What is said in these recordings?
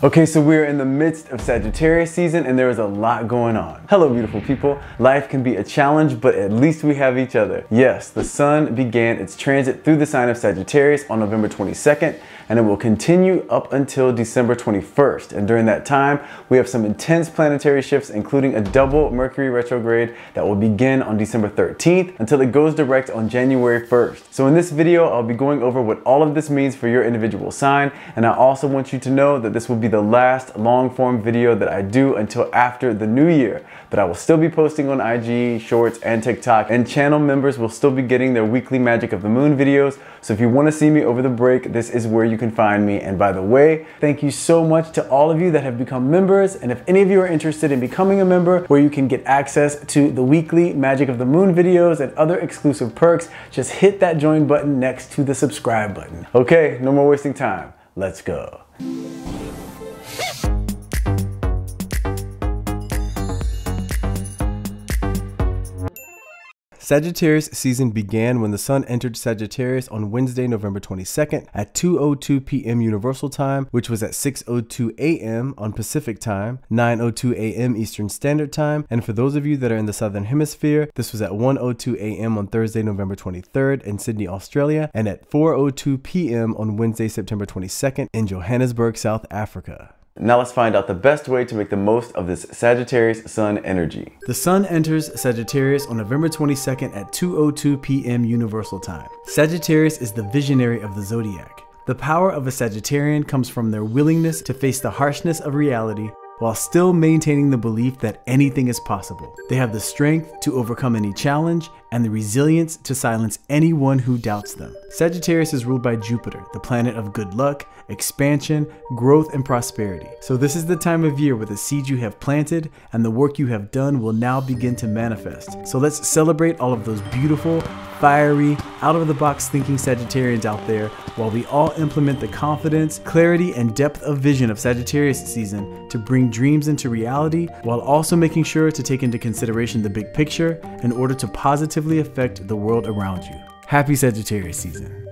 Okay, so we're in the midst of Sagittarius season and there is a lot going on. Hello, beautiful people. Life can be a challenge, but at least we have each other. Yes, the sun began its transit through the sign of Sagittarius on November 22nd, and it will continue up until December 21st. And during that time, we have some intense planetary shifts, including a double Mercury retrograde that will begin on December 13th until it goes direct on January 1st. So in this video, I'll be going over what all of this means for your individual sign, and I also want you to know that this will be the last long-form video that I do until after the new year. But I will still be posting on IG, Shorts, and TikTok, and channel members will still be getting their weekly Magic of the Moon videos. So if you want to see me over the break, this is where you can find me. And by the way, thank you so much to all of you that have become members. And if any of you are interested in becoming a member, where you can get access to the weekly Magic of the Moon videos and other exclusive perks, just hit that join button next to the subscribe button. Okay, no more wasting time. Let's go. Sagittarius season began when the sun entered Sagittarius on Wednesday, November 22nd at 2:02 p.m. Universal Time, which was at 6:02 a.m. on Pacific Time, 9:02 a.m. Eastern Standard Time, and for those of you that are in the Southern Hemisphere, this was at 1:02 a.m. on Thursday, November 23rd in Sydney, Australia, and at 4:02 p.m. on Wednesday, September 22nd in Johannesburg, South Africa. Now let's find out the best way to make the most of this Sagittarius sun energy. The sun enters Sagittarius on November 22nd at 2:02 p.m. Universal Time. Sagittarius is the visionary of the Zodiac. The power of a Sagittarian comes from their willingness to face the harshness of reality while still maintaining the belief that anything is possible. They have the strength to overcome any challenge and the resilience to silence anyone who doubts them. Sagittarius is ruled by Jupiter, the planet of good luck, expansion, growth, and prosperity. So this is the time of year where the seeds you have planted and the work you have done will now begin to manifest. So let's celebrate all of those beautiful, fiery, out-of-the-box thinking Sagittarians out there while we all implement the confidence, clarity, and depth of vision of Sagittarius season to bring dreams into reality, while also making sure to take into consideration the big picture in order to positively affect the world around you. Happy Sagittarius season.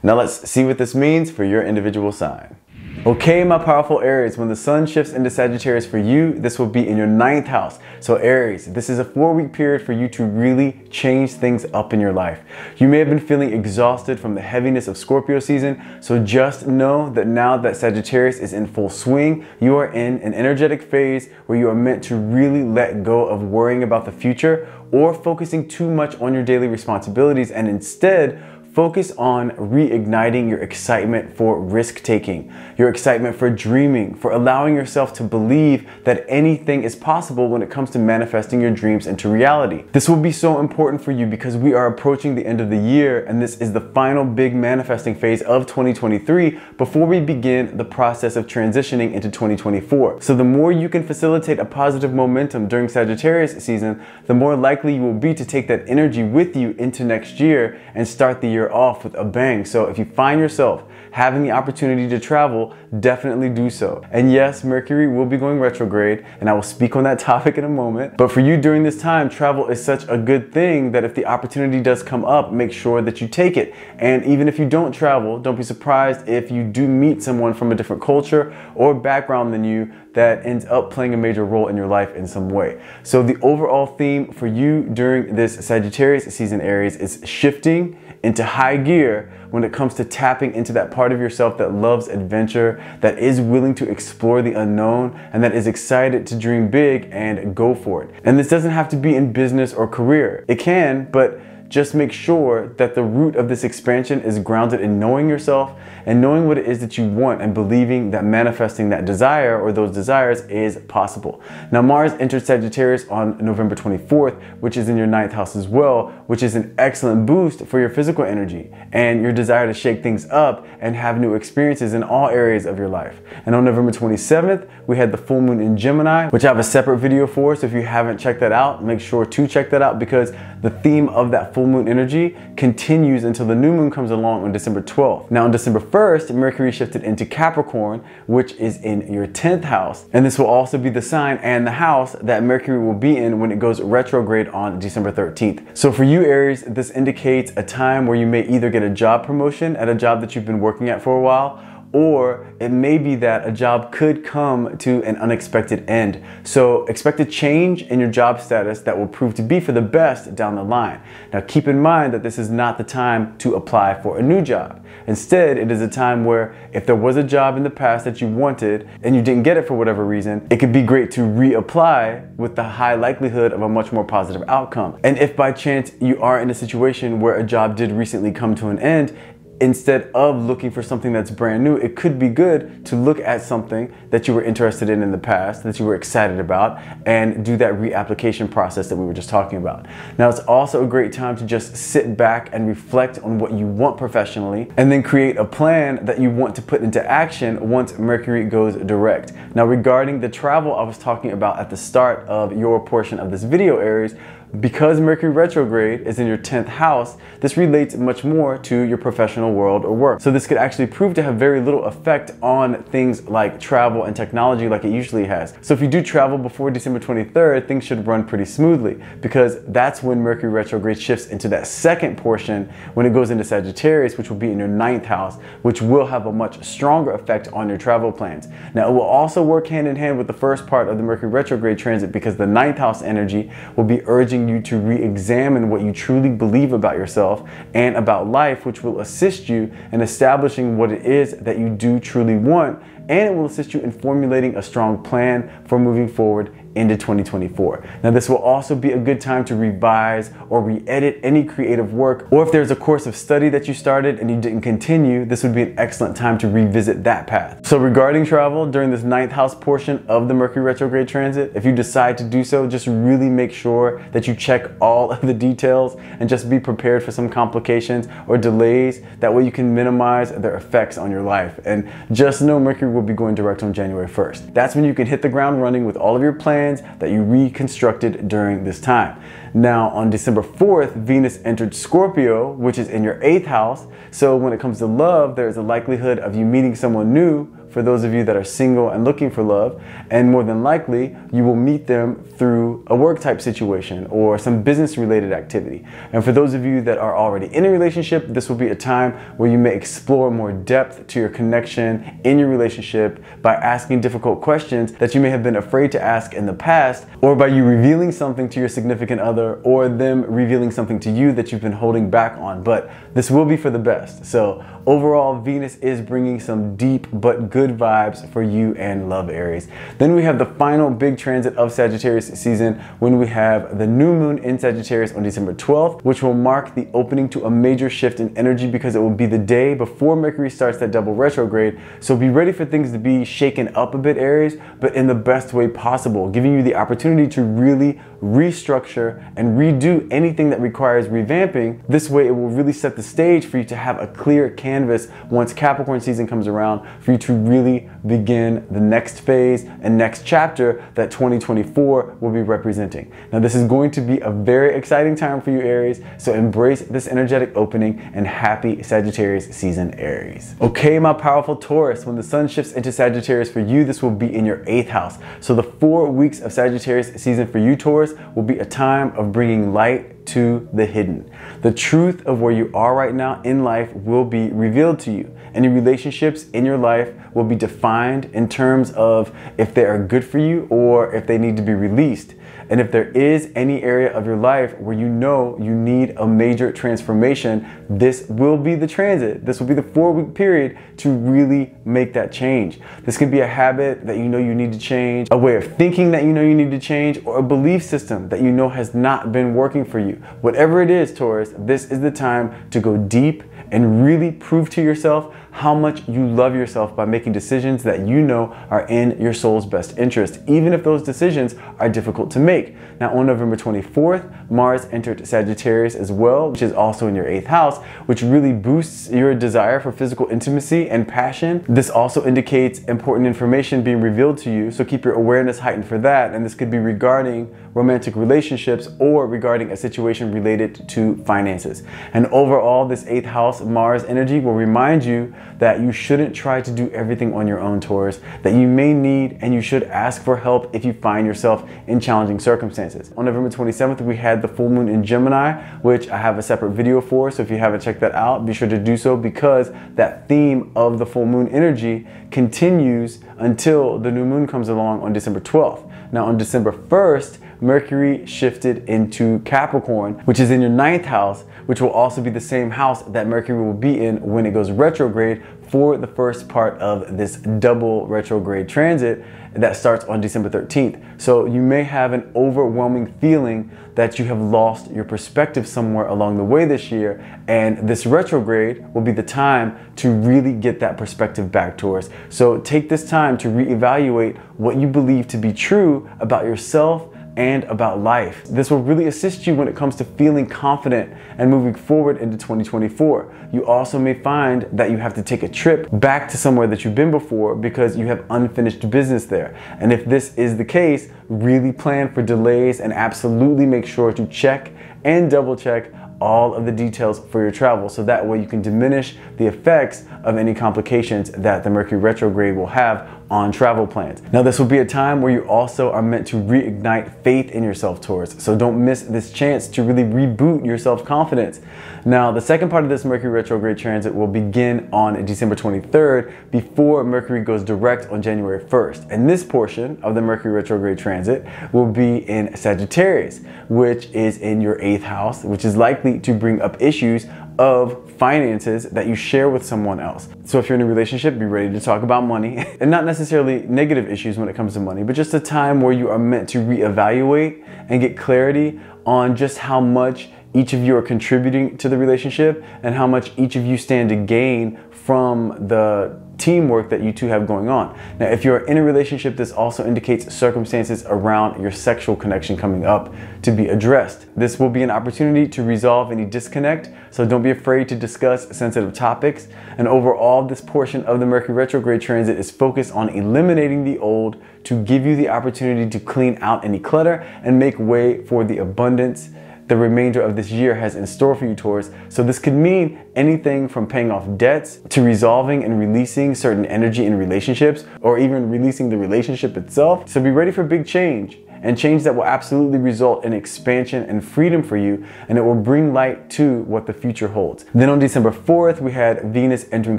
Now let's see what this means for your individual sign. Okay, my powerful Aries, when the sun shifts into Sagittarius for you, this will be in your 9th house. So Aries, this is a 4-week period for you to really change things up in your life. You may have been feeling exhausted from the heaviness of Scorpio season, so just know that now that Sagittarius is in full swing, you are in an energetic phase where you are meant to really let go of worrying about the future or focusing too much on your daily responsibilities, and instead focus on reigniting your excitement for risk-taking, your excitement for dreaming, for allowing yourself to believe that anything is possible when it comes to manifesting your dreams into reality. This will be so important for you because we are approaching the end of the year, and this is the final big manifesting phase of 2023 before we begin the process of transitioning into 2024. So the more you can facilitate a positive momentum during Sagittarius season, the more likely you will be to take that energy with you into next year and start the year off with a bang. So if you find yourself having the opportunity to travel, definitely do so. And yes, Mercury will be going retrograde, and I will speak on that topic in a moment. But for you during this time, travel is such a good thing that if the opportunity does come up, make sure that you take it. And even if you don't travel, don't be surprised if you do meet someone from a different culture or background than you that ends up playing a major role in your life in some way. So the overall theme for you during this Sagittarius season, Aries, is shifting into high gear when it comes to tapping into that part of yourself that loves adventure, that is willing to explore the unknown, and that is excited to dream big and go for it. And this doesn't have to be in business or career. It can, but just make sure that the root of this expansion is grounded in knowing yourself and knowing what it is that you want and believing that manifesting that desire or those desires is possible. Now, Mars entered Sagittarius on November 24th, which is in your 9th house as well, which is an excellent boost for your physical energy and your desire to shake things up and have new experiences in all areas of your life. And on November 27th, we had the full moon in Gemini, which I have a separate video for. So if you haven't checked that out, make sure to check that out because the theme of that full moon energy continues until the new moon comes along on December 12th. Now on December 1st, Mercury shifted into Capricorn, which is in your 10th house. And this will also be the sign and the house that Mercury will be in when it goes retrograde on December 13th. So for you, Aries, this indicates a time where you may either get a job promotion at a job that you've been working at for a while, or it may be that a job could come to an unexpected end. So expect a change in your job status that will prove to be for the best down the line. Now keep in mind that this is not the time to apply for a new job. Instead, it is a time where if there was a job in the past that you wanted and you didn't get it for whatever reason, it could be great to reapply with the high likelihood of a much more positive outcome. And if by chance you are in a situation where a job did recently come to an end, instead of looking for something that's brand new, it could be good to look at something that you were interested in the past, that you were excited about, and do that reapplication process that we were just talking about. Now, it's also a great time to just sit back and reflect on what you want professionally, and then create a plan that you want to put into action once Mercury goes direct. Now, regarding the travel I was talking about at the start of your portion of this video, Aries, because Mercury retrograde is in your 10th house, this relates much more to your professional world or work. So this could actually prove to have very little effect on things like travel and technology like it usually has. So if you do travel before December 23rd, things should run pretty smoothly, because that's when Mercury retrograde shifts into that second portion when it goes into Sagittarius, which will be in your 9th house, which will have a much stronger effect on your travel plans. Now, it will also work hand in hand with the first part of the Mercury retrograde transit, because the 9th house energy will be urging you to re-examine what you truly believe about yourself and about life, which will assist you in establishing what it is that you do truly want, and it will assist you in formulating a strong plan for moving forward into 2024. Now, this will also be a good time to revise or re-edit any creative work, or if there's a course of study that you started and you didn't continue, this would be an excellent time to revisit that path. So regarding travel during this 9th house portion of the Mercury retrograde transit, if you decide to do so, just really make sure that you check all of the details and just be prepared for some complications or delays. That way you can minimize their effects on your life. And just know Mercury will be going direct on January 1st. That's when you can hit the ground running with all of your plans that you reconstructed during this time. Now, on December 4th, Venus entered Scorpio, which is in your 8th house. So when it comes to love, there is a likelihood of you meeting someone new for those of you that are single and looking for love, and more than likely you will meet them through a work type situation or some business related activity. And for those of you that are already in a relationship, this will be a time where you may explore more depth to your connection in your relationship by asking difficult questions that you may have been afraid to ask in the past, or by you revealing something to your significant other, or them revealing something to you that you've been holding back on. But this will be for the best. So overall, Venus is bringing some deep but good vibes for you and love, Aries. Then we have the final big transit of Sagittarius season when we have the new moon in Sagittarius on December 12th, which will mark the opening to a major shift in energy, because it will be the day before Mercury starts that double retrograde. So be ready for things to be shaken up a bit, Aries, but in the best way possible, giving you the opportunity to really restructure and redo anything that requires revamping. This way it will really set the stage for you to have a clear canvas once Capricorn season comes around, for you to really begin the next phase and next chapter that 2024 will be representing. Now, this is going to be a very exciting time for you, Aries, so embrace this energetic opening, and happy Sagittarius season, Aries. Okay, my powerful Taurus, when the sun shifts into Sagittarius for you, this will be in your 8th house. So the 4 weeks of Sagittarius season for you, Taurus, will be a time of bringing light to the hidden. The truth of where you are right now in life will be revealed to you. Any relationships in your life will be defined in terms of if they are good for you or if they need to be released. And if there is any area of your life where you know you need a major transformation, this will be the transit. This will be the 4-week period to really make that change. This can be a habit that you know you need to change, a way of thinking that you know you need to change, or a belief system that you know has not been working for you. Whatever it is, Taurus, this is the time to go deep and really prove to yourself how much you love yourself by making decisions that you know are in your soul's best interest, even if those decisions are difficult to make. Now, on November 24th, Mars entered Sagittarius as well, which is also in your 8th house, which really boosts your desire for physical intimacy and passion. This also indicates important information being revealed to you, so keep your awareness heightened for that. And this could be regarding romantic relationships or regarding a situation related to finances. And overall, this 8th house Mars energy will remind you that you shouldn't try to do everything on your own, Taurus, that you may need and you should ask for help if you find yourself in challenging circumstances. On November 27th, we had the full moon in Gemini, which I have a separate video for, so if you haven't checked that out, be sure to do so, because that theme of the full moon energy continues until the new moon comes along on December 12th. Now on December 1st, Mercury shifted into Capricorn, which is in your 9th house, which will also be the same house that Mercury will be in when it goes retrograde for the first part of this double retrograde transit that starts on December 13th. So you may have an overwhelming feeling that you have lost your perspective somewhere along the way this year, and this retrograde will be the time to really get that perspective back, Taurus. So take this time to reevaluate what you believe to be true about yourself and about life. This will really assist you when it comes to feeling confident and moving forward into 2024. You also may find that you have to take a trip back to somewhere that you've been before because you have unfinished business there. And if this is the case, really plan for delays and absolutely make sure to check and double check all of the details for your travel, so that way you can diminish the effects of any complications that the Mercury retrograde will have on travel plans. Now, this will be a time where you also are meant to reignite faith in yourself, Taurus. So don't miss this chance to really reboot your self-confidence. Now, the second part of this Mercury retrograde transit will begin on December 23rd before Mercury goes direct on January 1st. And this portion of the Mercury retrograde transit will be in Sagittarius, which is in your 8th house, which is likely to bring up issues of finances that you share with someone else. So if you're in a relationship, be ready to talk about money, and not necessarily negative issues when it comes to money, but just a time where you are meant to reevaluate and get clarity on just how much each of you are contributing to the relationship and how much each of you stand to gain from the teamwork that you two have going on. Now, if you're in a relationship, this also indicates circumstances around your sexual connection coming up to be addressed. This will be an opportunity to resolve any disconnect, so don't be afraid to discuss sensitive topics. And overall, this portion of the Mercury retrograde transit is focused on eliminating the old to give you the opportunity to clean out any clutter and make way for the abundance the remainder of this year has in store for you, Taurus. So this could mean anything from paying off debts to resolving and releasing certain energy in relationships, or even releasing the relationship itself. So be ready for big change, and change that will absolutely result in expansion and freedom for you, and it will bring light to what the future holds. Then on December 4th, we had Venus entering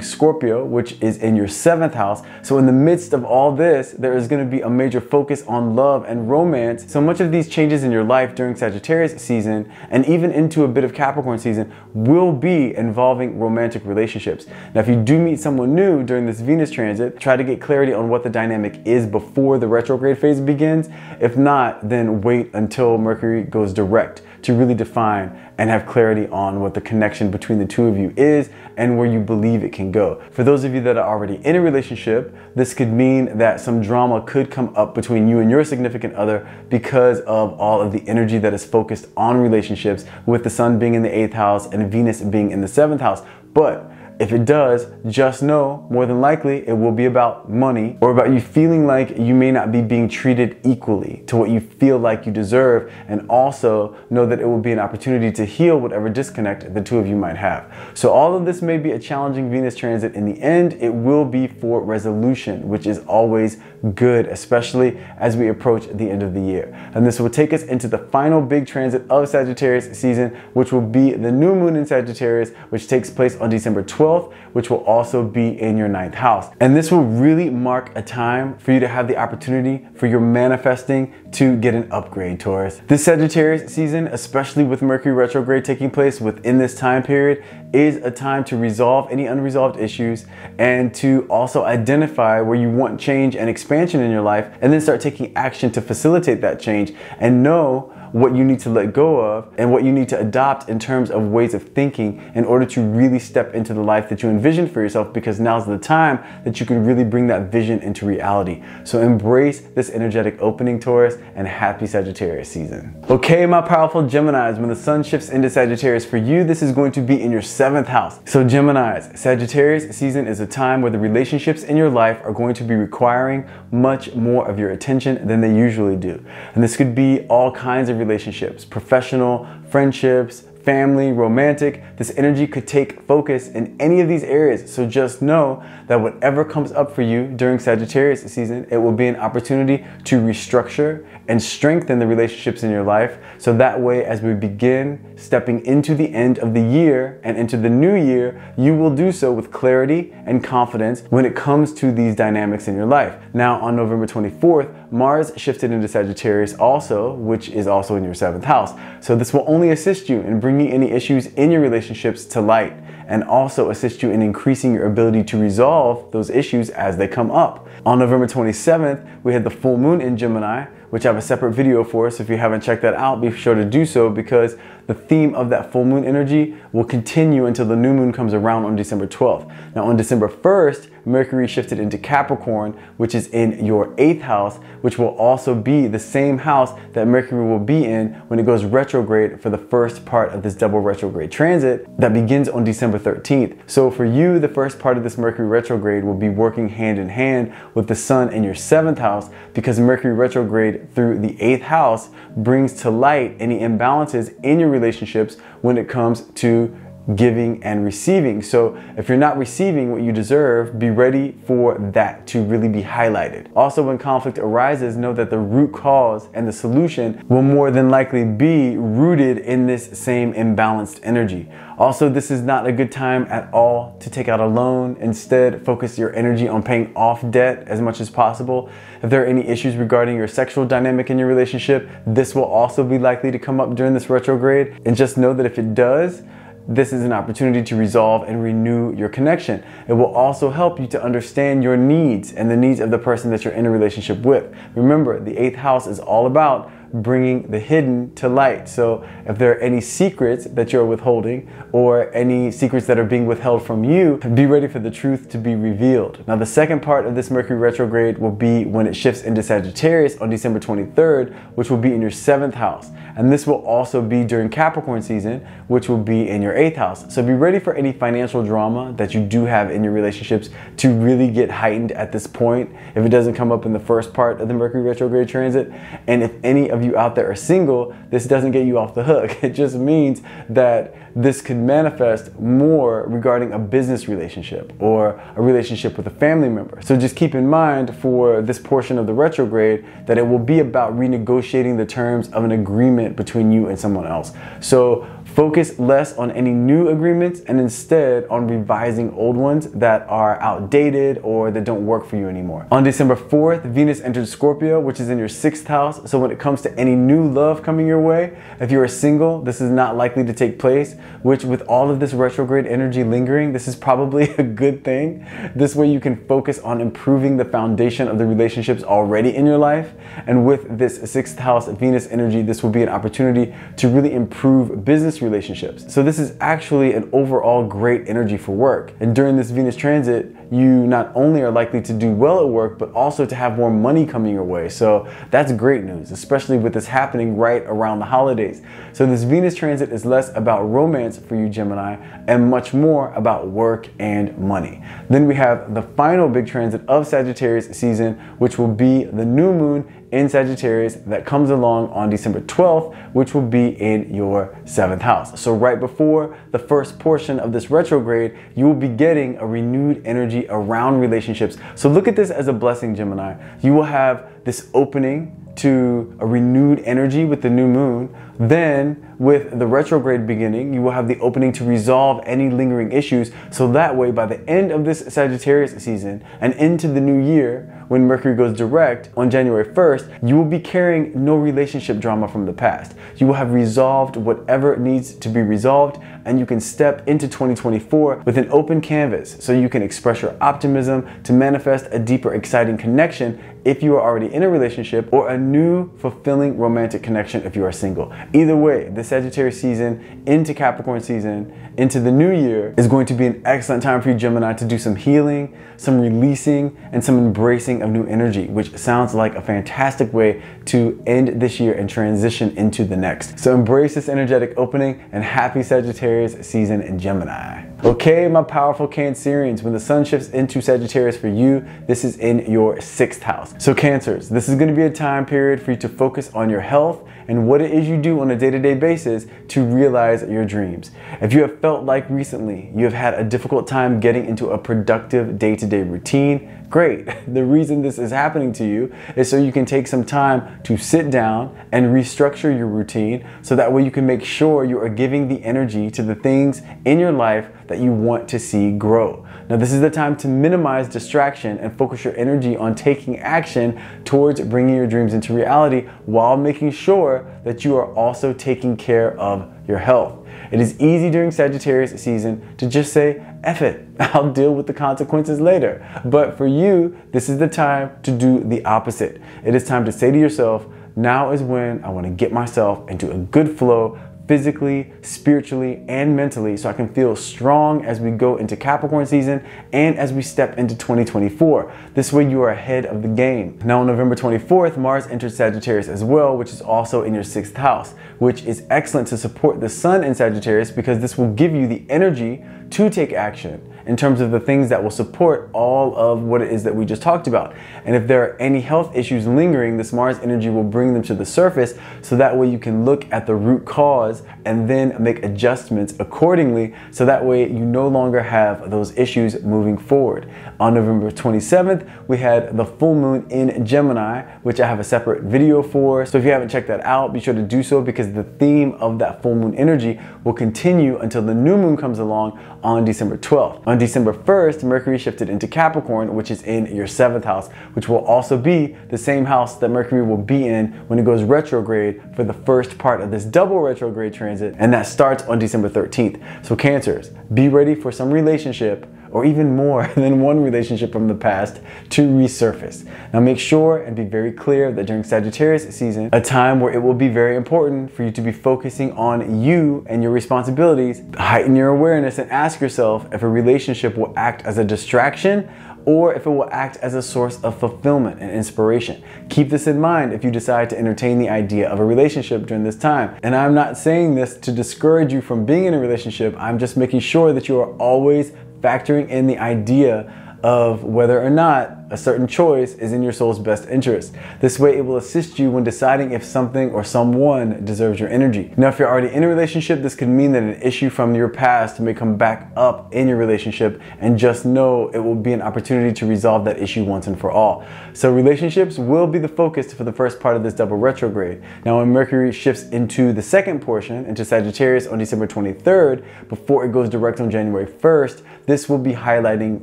Scorpio, which is in your 7th house. So in the midst of all this, there is going to be a major focus on love and romance. So much of these changes in your life during Sagittarius season, and even into a bit of Capricorn season, will be involving romantic relationships. Now, if you do meet someone new during this Venus transit, try to get clarity on what the dynamic is before the retrograde phase begins. If not, then wait until Mercury goes direct to really define and have clarity on what the connection between the two of you is and where you believe it can go. For those of you that are already in a relationship, this could mean that some drama could come up between you and your significant other because of all of the energy that is focused on relationships, with the Sun being in the 8th house and Venus being in the 7th house. But if it does, just know more than likely it will be about money, or about you feeling like you may not be being treated equally to what you feel like you deserve. And also know that it will be an opportunity to heal whatever disconnect the two of you might have. So all of this may be a challenging Venus transit. In the end, it will be for resolution, which is always good, especially as we approach the end of the year. And this will take us into the final big transit of Sagittarius season, which will be the new moon in Sagittarius, which takes place on December 12th, which will also be in your 9th house. And this will really mark a time for you to have the opportunity for your manifesting to get an upgrade, Taurus. This Sagittarius season, especially with Mercury retrograde taking place within this time period, is a time to resolve any unresolved issues and to also identify where you want change and expansion in your life, and then start taking action to facilitate that change, and know what you need to let go of and what you need to adopt in terms of ways of thinking in order to really step into the life that you envision for yourself, because now's the time that you can really bring that vision into reality. So embrace this energetic opening, Taurus, and happy Sagittarius season. Okay, my powerful Geminis, when the Sun shifts into Sagittarius for you, this is going to be in your 7th house. So Geminis, Sagittarius season is a time where the relationships in your life are going to be requiring much more of your attention than they usually do. And this could be all kinds of relationships: professional, friendships, family, romantic. This energy could take focus in any of these areas. So just know that whatever comes up for you during Sagittarius season, it will be an opportunity to restructure and strengthen the relationships in your life. So that way, as we begin stepping into the end of the year and into the new year, you will do so with clarity and confidence when it comes to these dynamics in your life. Now, on November 24th, Mars shifted into Sagittarius also, which is also in your 7th house. So this will only assist you in bringing any issues in your relationships to light, and also assist you in increasing your ability to resolve those issues as they come up. On November 27th, we had the full moon in Gemini, which I have a separate video for, so if you haven't checked that out, be sure to do so, because the theme of that full moon energy will continue until the new moon comes around on December 12th. Now on December 1st, Mercury shifted into Capricorn, which is in your 8th house, which will also be the same house that Mercury will be in when it goes retrograde for the first part of this double retrograde transit that begins on December 13th. So for you, the first part of this Mercury retrograde will be working hand in hand with the sun in your 7th house, because Mercury retrograde through the 8th house brings to light any imbalances in your relationships when it comes to giving and receiving. So if you're not receiving what you deserve, be ready for that to really be highlighted. Also, when conflict arises, know that the root cause and the solution will more than likely be rooted in this same imbalanced energy. Also, this is not a good time at all to take out a loan. Instead, focus your energy on paying off debt as much as possible. If there are any issues regarding your sexual dynamic in your relationship, this will also be likely to come up during this retrograde. And just know that if it does, this is an opportunity to resolve and renew your connection. It will also help you to understand your needs and the needs of the person that you're in a relationship with. Remember, the 8th house is all about bringing the hidden to light. So if there are any secrets that you're withholding or any secrets that are being withheld from you, be ready for the truth to be revealed. Now, the second part of this Mercury retrograde will be when it shifts into Sagittarius on December 23rd, which will be in your 7th house. And this will also be during Capricorn season, which will be in your 8th house. So be ready for any financial drama that you do have in your relationships to really get heightened at this point, if it doesn't come up in the first part of the Mercury retrograde transit. And if any of you out there are single, this doesn't get you off the hook. It just means that this could manifest more regarding a business relationship or a relationship with a family member. So just keep in mind for this portion of the retrograde that it will be about renegotiating the terms of an agreement between you and someone else. So focus less on any new agreements and instead on revising old ones that are outdated or that don't work for you anymore. On December 4th, Venus entered Scorpio, which is in your 6th house. So when it comes to any new love coming your way, if you are single, this is not likely to take place, which with all of this retrograde energy lingering, this is probably a good thing. This way you can focus on improving the foundation of the relationships already in your life. And with this 6th house Venus energy, this will be an opportunity to really improve business relationships. So this is actually an overall great energy for work. And during this Venus transit, you not only are likely to do well at work, but also to have more money coming your way. So that's great news, especially with this happening right around the holidays. So this Venus transit is less about romance for you, Gemini, and much more about work and money. Then we have the final big transit of Sagittarius season, which will be the new moon in Sagittarius that comes along on December 12th, which will be in your 7th house. So right before the first portion of this retrograde, you will be getting a renewed energy around relationships. So look at this as a blessing, Gemini. You will have this opening to a renewed energy with the new moon. Then with the retrograde beginning, you will have the opening to resolve any lingering issues. So that way, by the end of this Sagittarius season and into the new year, when Mercury goes direct on January 1st, you will be carrying no relationship drama from the past. You will have resolved whatever needs to be resolved, and you can step into 2024 with an open canvas so you can express your optimism to manifest a deeper, exciting connection if you are already in a relationship, or a new, fulfilling romantic connection if you are single. Either way, the Sagittarius season into Capricorn season, into the new year, is going to be an excellent time for you, Gemini, to do some healing, some releasing, and some embracing of new energy, which sounds like a fantastic way to end this year and transition into the next. So embrace this energetic opening, and happy Sagittarius season in Gemini. Okay, my powerful Cancerians, when the sun shifts into Sagittarius for you, this is in your 6th house. So Cancers, this is going to be a time period for you to focus on your health and what it is you do on a day-to-day basis to realize your dreams. If you have felt like recently you have had a difficult time getting into a productive day-to-day routine, great. The reason this is happening to you is so you can take some time to sit down and restructure your routine so that way you can make sure you are giving the energy to the things in your life that you want to see grow. Now, this is the time to minimize distraction and focus your energy on taking action towards bringing your dreams into reality while making sure that you are also taking care of your health. It is easy during Sagittarius season to just say, F it, I'll deal with the consequences later. But for you, this is the time to do the opposite. It is time to say to yourself, now is when I want to get myself into a good flow physically, spiritually, and mentally so I can feel strong as we go into Capricorn season and as we step into 2024. This way you are ahead of the game. Now on November 24th, Mars enters Sagittarius as well, which is also in your 6th house, which is excellent to support the sun in Sagittarius because this will give you the energy to take action in terms of the things that will support all of what it is that we just talked about. And if there are any health issues lingering, this Mars energy will bring them to the surface so that way you can look at the root cause and then make adjustments accordingly so that way you no longer have those issues moving forward. On November 27th, we had the full moon in Gemini, which I have a separate video for. So if you haven't checked that out, be sure to do so because the theme of that full moon energy will continue until the new moon comes along on December 12th. On December 1st, Mercury shifted into Capricorn, which is in your 7th house, which will also be the same house that Mercury will be in when it goes retrograde for the first part of this double retrograde transit, and that starts on December 13th. So Cancers, be ready for some relationship or even more than one relationship from the past to resurface. Now make sure and be very clear that during Sagittarius season, a time where it will be very important for you to be focusing on you and your responsibilities, heighten your awareness and ask yourself if a relationship will act as a distraction or if it will act as a source of fulfillment and inspiration. Keep this in mind if you decide to entertain the idea of a relationship during this time. And I'm not saying this to discourage you from being in a relationship. I'm just making sure that you are always factoring in the idea of whether or not a certain choice is in your soul's best interest. This way it will assist you when deciding if something or someone deserves your energy. Now, if you're already in a relationship, this could mean that an issue from your past may come back up in your relationship, and just know it will be an opportunity to resolve that issue once and for all. So relationships will be the focus for the first part of this double retrograde. Now, when Mercury shifts into the second portion, into Sagittarius on December 23rd, before it goes direct on January 1st, this will be highlighting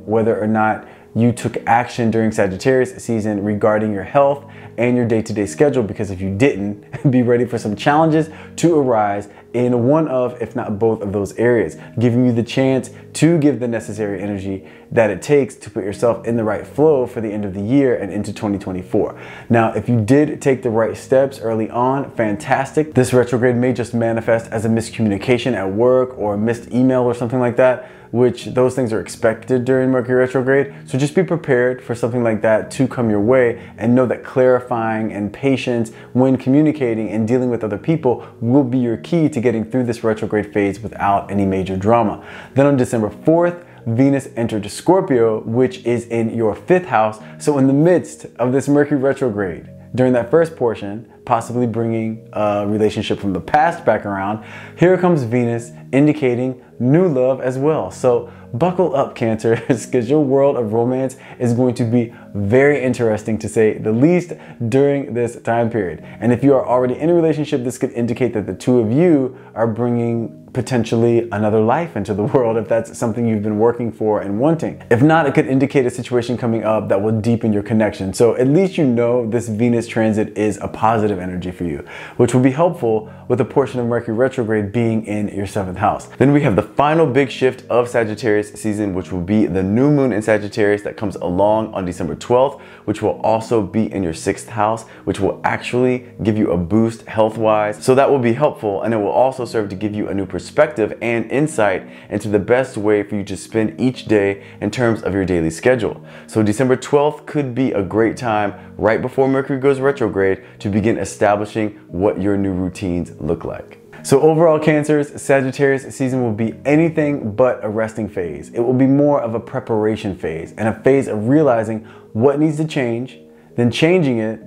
whether or not you took action during Sagittarius season regarding your health and your day-to-day schedule, because if you didn't, be ready for some challenges to arise in one of, if not both of those areas, giving you the chance to give the necessary energy that it takes to put yourself in the right flow for the end of the year and into 2024. Now, if you did take the right steps early on, fantastic. This retrograde may just manifest as a miscommunication at work or a missed email or something like that, which those things are expected during Mercury retrograde. So just be prepared for something like that to come your way, and know that clarifying and patience when communicating and dealing with other people will be your key to getting through this retrograde phase without any major drama. Then on December 4th, Venus entered Scorpio, which is in your 5th house. So in the midst of this Mercury retrograde, during that first portion, possibly bringing a relationship from the past back around, here comes Venus indicating new love as well. So buckle up, Cancers, because your world of romance is going to be very interesting, to say the least, during this time period. And if you are already in a relationship, this could indicate that the two of you are bringing potentially another life into the world, if that's something you've been working for and wanting. If not, it could indicate a situation coming up that will deepen your connection. So at least you know this Venus transit is a positive energy for you, which will be helpful with a portion of Mercury retrograde being in your 7th house. Then we have the final big shift of Sagittarius season, which will be the new moon in Sagittarius that comes along on December 12th, which will also be in your 6th house, which will actually give you a boost health-wise. So that will be helpful, and it will also serve to give you a new perspective and insight into the best way for you to spend each day in terms of your daily schedule. So December 12th could be a great time right before Mercury goes retrograde to begin establishing what your new routines look like. So overall, Cancers, Sagittarius season will be anything but a resting phase. It will be more of a preparation phase and a phase of realizing what needs to change, then changing it,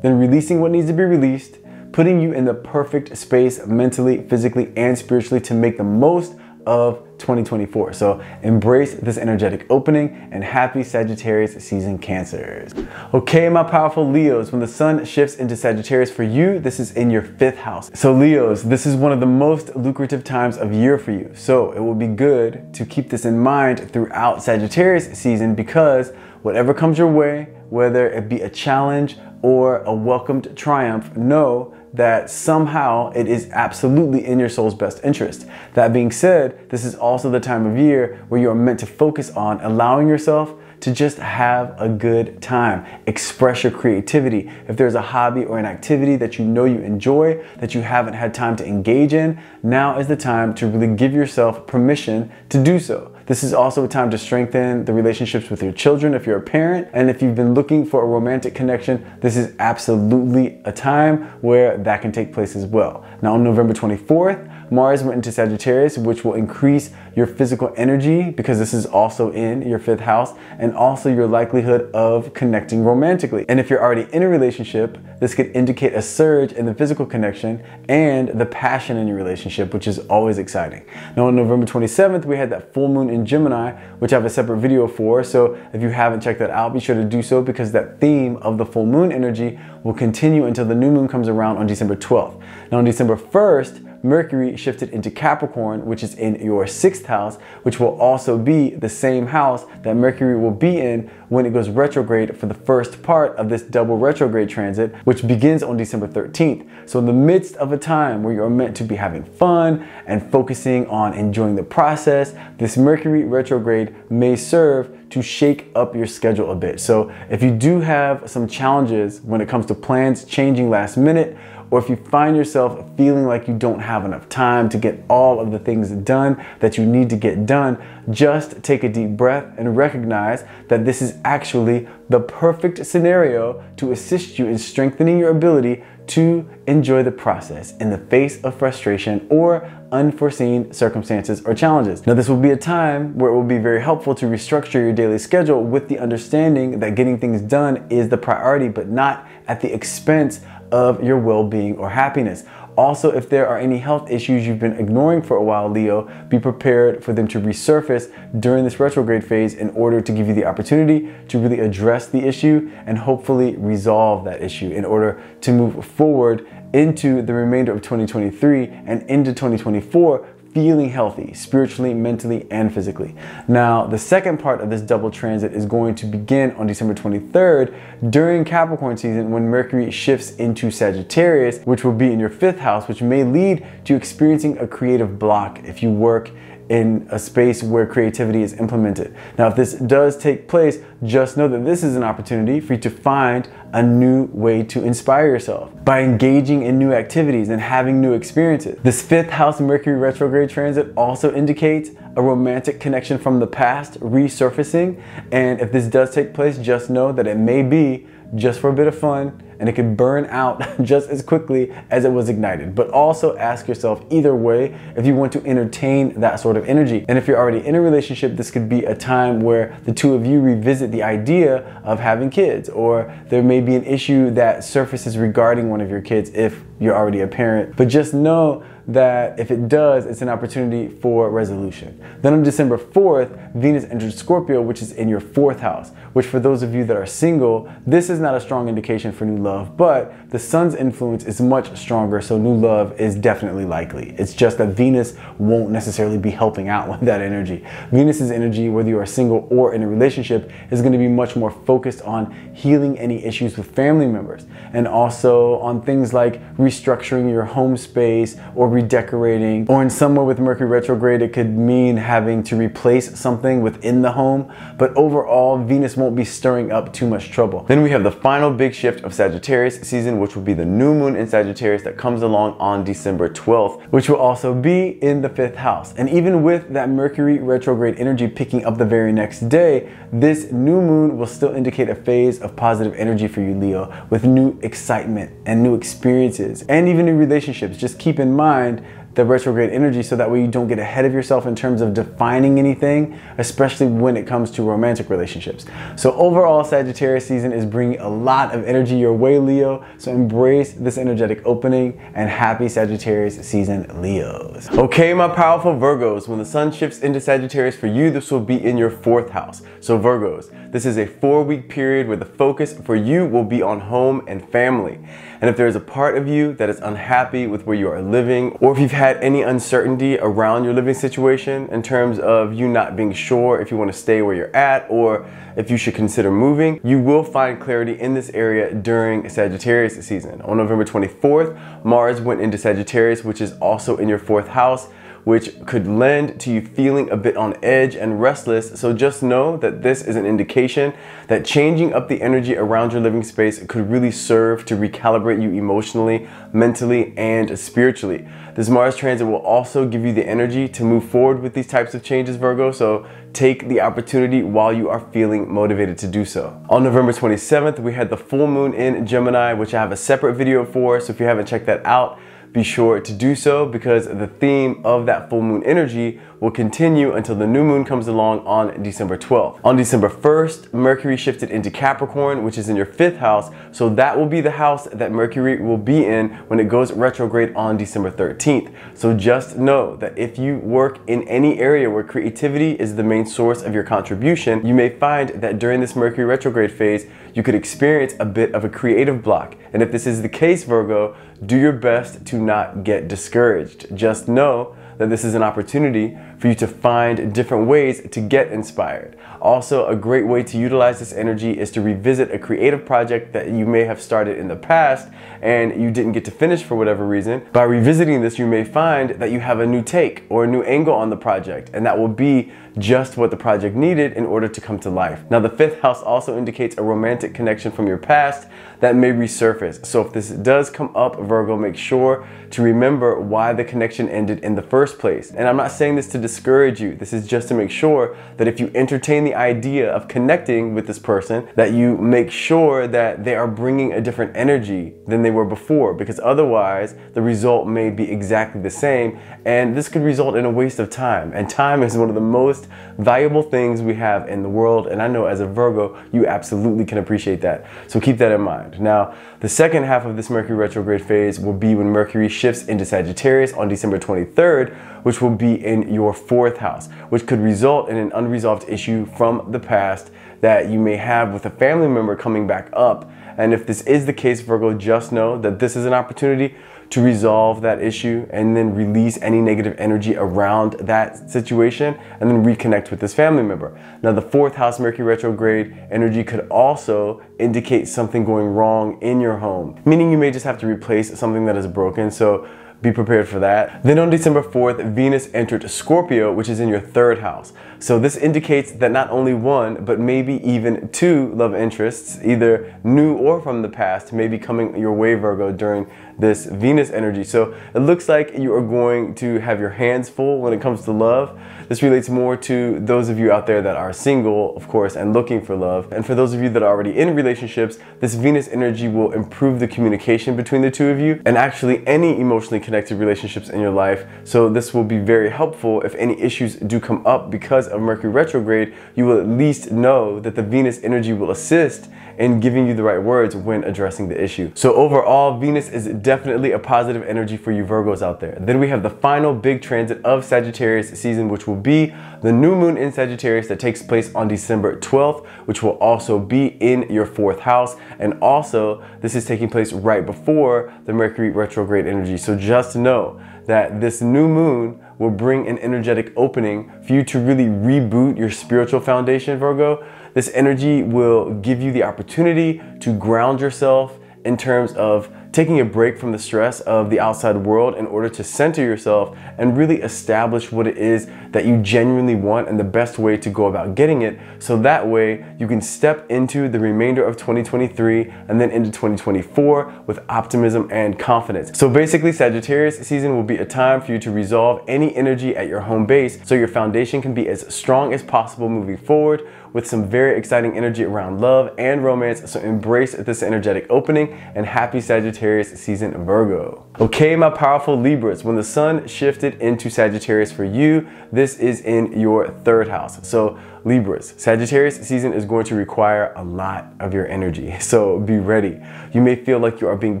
then releasing what needs to be released, putting you in the perfect space mentally, physically, and spiritually to make the most of 2024. So embrace this energetic opening and happy Sagittarius season, Cancers. Okay, my powerful Leos, when the sun shifts into Sagittarius for you, this is in your 5th house. So Leos, this is one of the most lucrative times of year for you. So it will be good to keep this in mind throughout Sagittarius season, because whatever comes your way, whether it be a challenge or a welcomed triumph, know that somehow it is absolutely in your soul's best interest. That being said, this is also the time of year where you are meant to focus on allowing yourself to just have a good time. Express your creativity. If there's a hobby or an activity that you know you enjoy that you haven't had time to engage in, now is the time to really give yourself permission to do so. This is also a time to strengthen the relationships with your children if you're a parent. And if you've been looking for a romantic connection, this is absolutely a time where that can take place as well. Now on November 24th, Mars went into Sagittarius, which will increase your physical energy because this is also in your 5th house, and also your likelihood of connecting romantically. And if you're already in a relationship, this could indicate a surge in the physical connection and the passion in your relationship, which is always exciting. Now on November 27th, we had that full moon in Gemini, which I have a separate video for. So if you haven't checked that out, be sure to do so, because that theme of the full moon energy will continue until the new moon comes around on December 12th. Now on December 1st, Mercury shifted into Capricorn, which is in your 6th house, which will also be the same house that Mercury will be in when it goes retrograde for the first part of this double retrograde transit, which begins on December 13th. So in the midst of a time where you're meant to be having fun and focusing on enjoying the process, this Mercury retrograde may serve to shake up your schedule a bit. So if you do have some challenges when it comes to plans changing last minute, or if you find yourself feeling like you don't have enough time to get all of the things done that you need to get done, just take a deep breath and recognize that this is actually the perfect scenario to assist you in strengthening your ability to enjoy the process in the face of frustration or unforeseen circumstances or challenges. Now, this will be a time where it will be very helpful to restructure your daily schedule with the understanding that getting things done is the priority, but not at the expense of your well-being or happiness. Also, if there are any health issues you've been ignoring for a while, Leo, be prepared for them to resurface during this retrograde phase in order to give you the opportunity to really address the issue and hopefully resolve that issue in order to move forward into the remainder of 2023 and into 2024 feeling healthy spiritually, mentally, and physically. Now, the second part of this double transit is going to begin on December 23rd during Capricorn season, when Mercury shifts into Sagittarius, which will be in your 5th house, which may lead to experiencing a creative block if you work in a space where creativity is implemented. Now, if this does take place, just know that this is an opportunity for you to find a new way to inspire yourself by engaging in new activities and having new experiences. This 5th house Mercury retrograde transit also indicates a romantic connection from the past resurfacing. And if this does take place, just know that it may be just for a bit of fun, and it can burn out just as quickly as it was ignited. But also ask yourself either way if you want to entertain that sort of energy. And if you're already in a relationship, this could be a time where the two of you revisit the idea of having kids, or there may be an issue that surfaces regarding one of your kids if you're already a parent. But just know that if it does, it's an opportunity for resolution. Then on December 4th, Venus enters Scorpio, which is in your 4th house, which for those of you that are single, this is not a strong indication for new love, but the sun's influence is much stronger, so new love is definitely likely. It's just that Venus won't necessarily be helping out with that energy. Venus's energy, whether you are single or in a relationship, is going to be much more focused on healing any issues with family members, and also on things like restructuring your home space or redecorating, or in somewhere with Mercury retrograde, it could mean having to replace something within the home. But overall, Venus won't be stirring up too much trouble. Then we have the final big shift of Sagittarius season, which will be the new moon in Sagittarius that comes along on December 12th, which will also be in the 5th house. And even with that Mercury retrograde energy picking up the very next day, this new moon will still indicate a phase of positive energy for you, Leo, with new excitement and new experiences and even new relationships. Just keep in mind the retrograde energy so that way you don't get ahead of yourself in terms of defining anything, especially when it comes to romantic relationships. So overall, Sagittarius season is bringing a lot of energy your way, Leo. So embrace this energetic opening, and happy Sagittarius season, Leos. Okay, my powerful Virgos, when the sun shifts into Sagittarius for you, this will be in your 4th house. So Virgos, this is a 4-week period where the focus for you will be on home and family. And if there is a part of you that is unhappy with where you are living, or if you've had any uncertainty around your living situation in terms of you not being sure if you want to stay where you're at or if you should consider moving, you will find clarity in this area during Sagittarius season. On November 24th, Mars went into Sagittarius, which is also in your 4th house, which could lend to you feeling a bit on edge and restless. So just know that this is an indication that changing up the energy around your living space could really serve to recalibrate you emotionally, mentally, and spiritually. This Mars transit will also give you the energy to move forward with these types of changes, Virgo, so take the opportunity while you are feeling motivated to do so. On November 27th, we had the full moon in Gemini, which I have a separate video for, so if you haven't checked that out, be sure to do so, because the theme of that full moon energy will continue until the new moon comes along on December 12th. On December 1st, Mercury shifted into Capricorn, which is in your 5th house. So that will be the house that Mercury will be in when it goes retrograde on December 13th. So just know that if you work in any area where creativity is the main source of your contribution, you may find that during this Mercury retrograde phase, you could experience a bit of a creative block. And if this is the case, Virgo, do your best to not get discouraged. Just know that this is an opportunity for you to find different ways to get inspired. Also, a great way to utilize this energy is to revisit a creative project that you may have started in the past and you didn't get to finish for whatever reason. By revisiting this, you may find that you have a new take or a new angle on the project, and that will be just what the project needed in order to come to life. Now, the 5th house also indicates a romantic connection from your past that may resurface. So if this does come up, Virgo, make sure to remember why the connection ended in the first place. And I'm not saying this to discourage you. This is just to make sure that if you entertain the idea of connecting with this person, that you make sure that they are bringing a different energy than they were before, because otherwise the result may be exactly the same, and this could result in a waste of time. And time is one of the most valuable things we have in the world, and I know as a Virgo, you absolutely can appreciate that. So keep that in mind. Now, the second half of this Mercury retrograde phase will be when Mercury shifts into Sagittarius on December 23rd, which will be in your 4th house, which could result in an unresolved issue from the past that you may have with a family member coming back up. And if this is the case, Virgo, just know that this is an opportunity to resolve that issue and then release any negative energy around that situation and then reconnect with this family member. Now, the 4th house Mercury retrograde energy could also indicate something going wrong in your home, meaning you may just have to replace something that is broken. So be prepared for that. Then on December 4th, Venus entered Scorpio, which is in your 3rd house. So this indicates that not only one, but maybe even 2 love interests, either new or from the past, may be coming your way, Virgo, during this Venus energy. So it looks like you are going to have your hands full when it comes to love. This relates more to those of you out there that are single, of course, and looking for love. And for those of you that are already in relationships, this Venus energy will improve the communication between the two of you and actually any emotionally connected relationships in your life. So this will be very helpful if any issues do come up because of Mercury retrograde. You will at least know that the Venus energy will assist in giving you the right words when addressing the issue. So overall, Venus is definitely a positive energy for you Virgos out there. Then we have the final big transit of Sagittarius season, which will be the new moon in Sagittarius that takes place on December 12th, which will also be in your 4th house. And also, this is taking place right before the Mercury retrograde energy. So just know that this new moon will bring an energetic opening for you to really reboot your spiritual foundation, Virgo. This energy will give you the opportunity to ground yourself in terms of taking a break from the stress of the outside world in order to center yourself and really establish what it is that you genuinely want and the best way to go about getting it. So that way you can step into the remainder of 2023 and then into 2024 with optimism and confidence. So basically, Sagittarius season will be a time for you to resolve any energy at your home base so your foundation can be as strong as possible moving forward with some very exciting energy around love and romance. So embrace this energetic opening, and happy Sagittarius Sagittarius season, Virgo. Okay, my powerful Libras, when the sun shifted into Sagittarius for you, this is in your 3rd house. So Libras, Sagittarius season is going to require a lot of your energy, so be ready. You may feel like you are being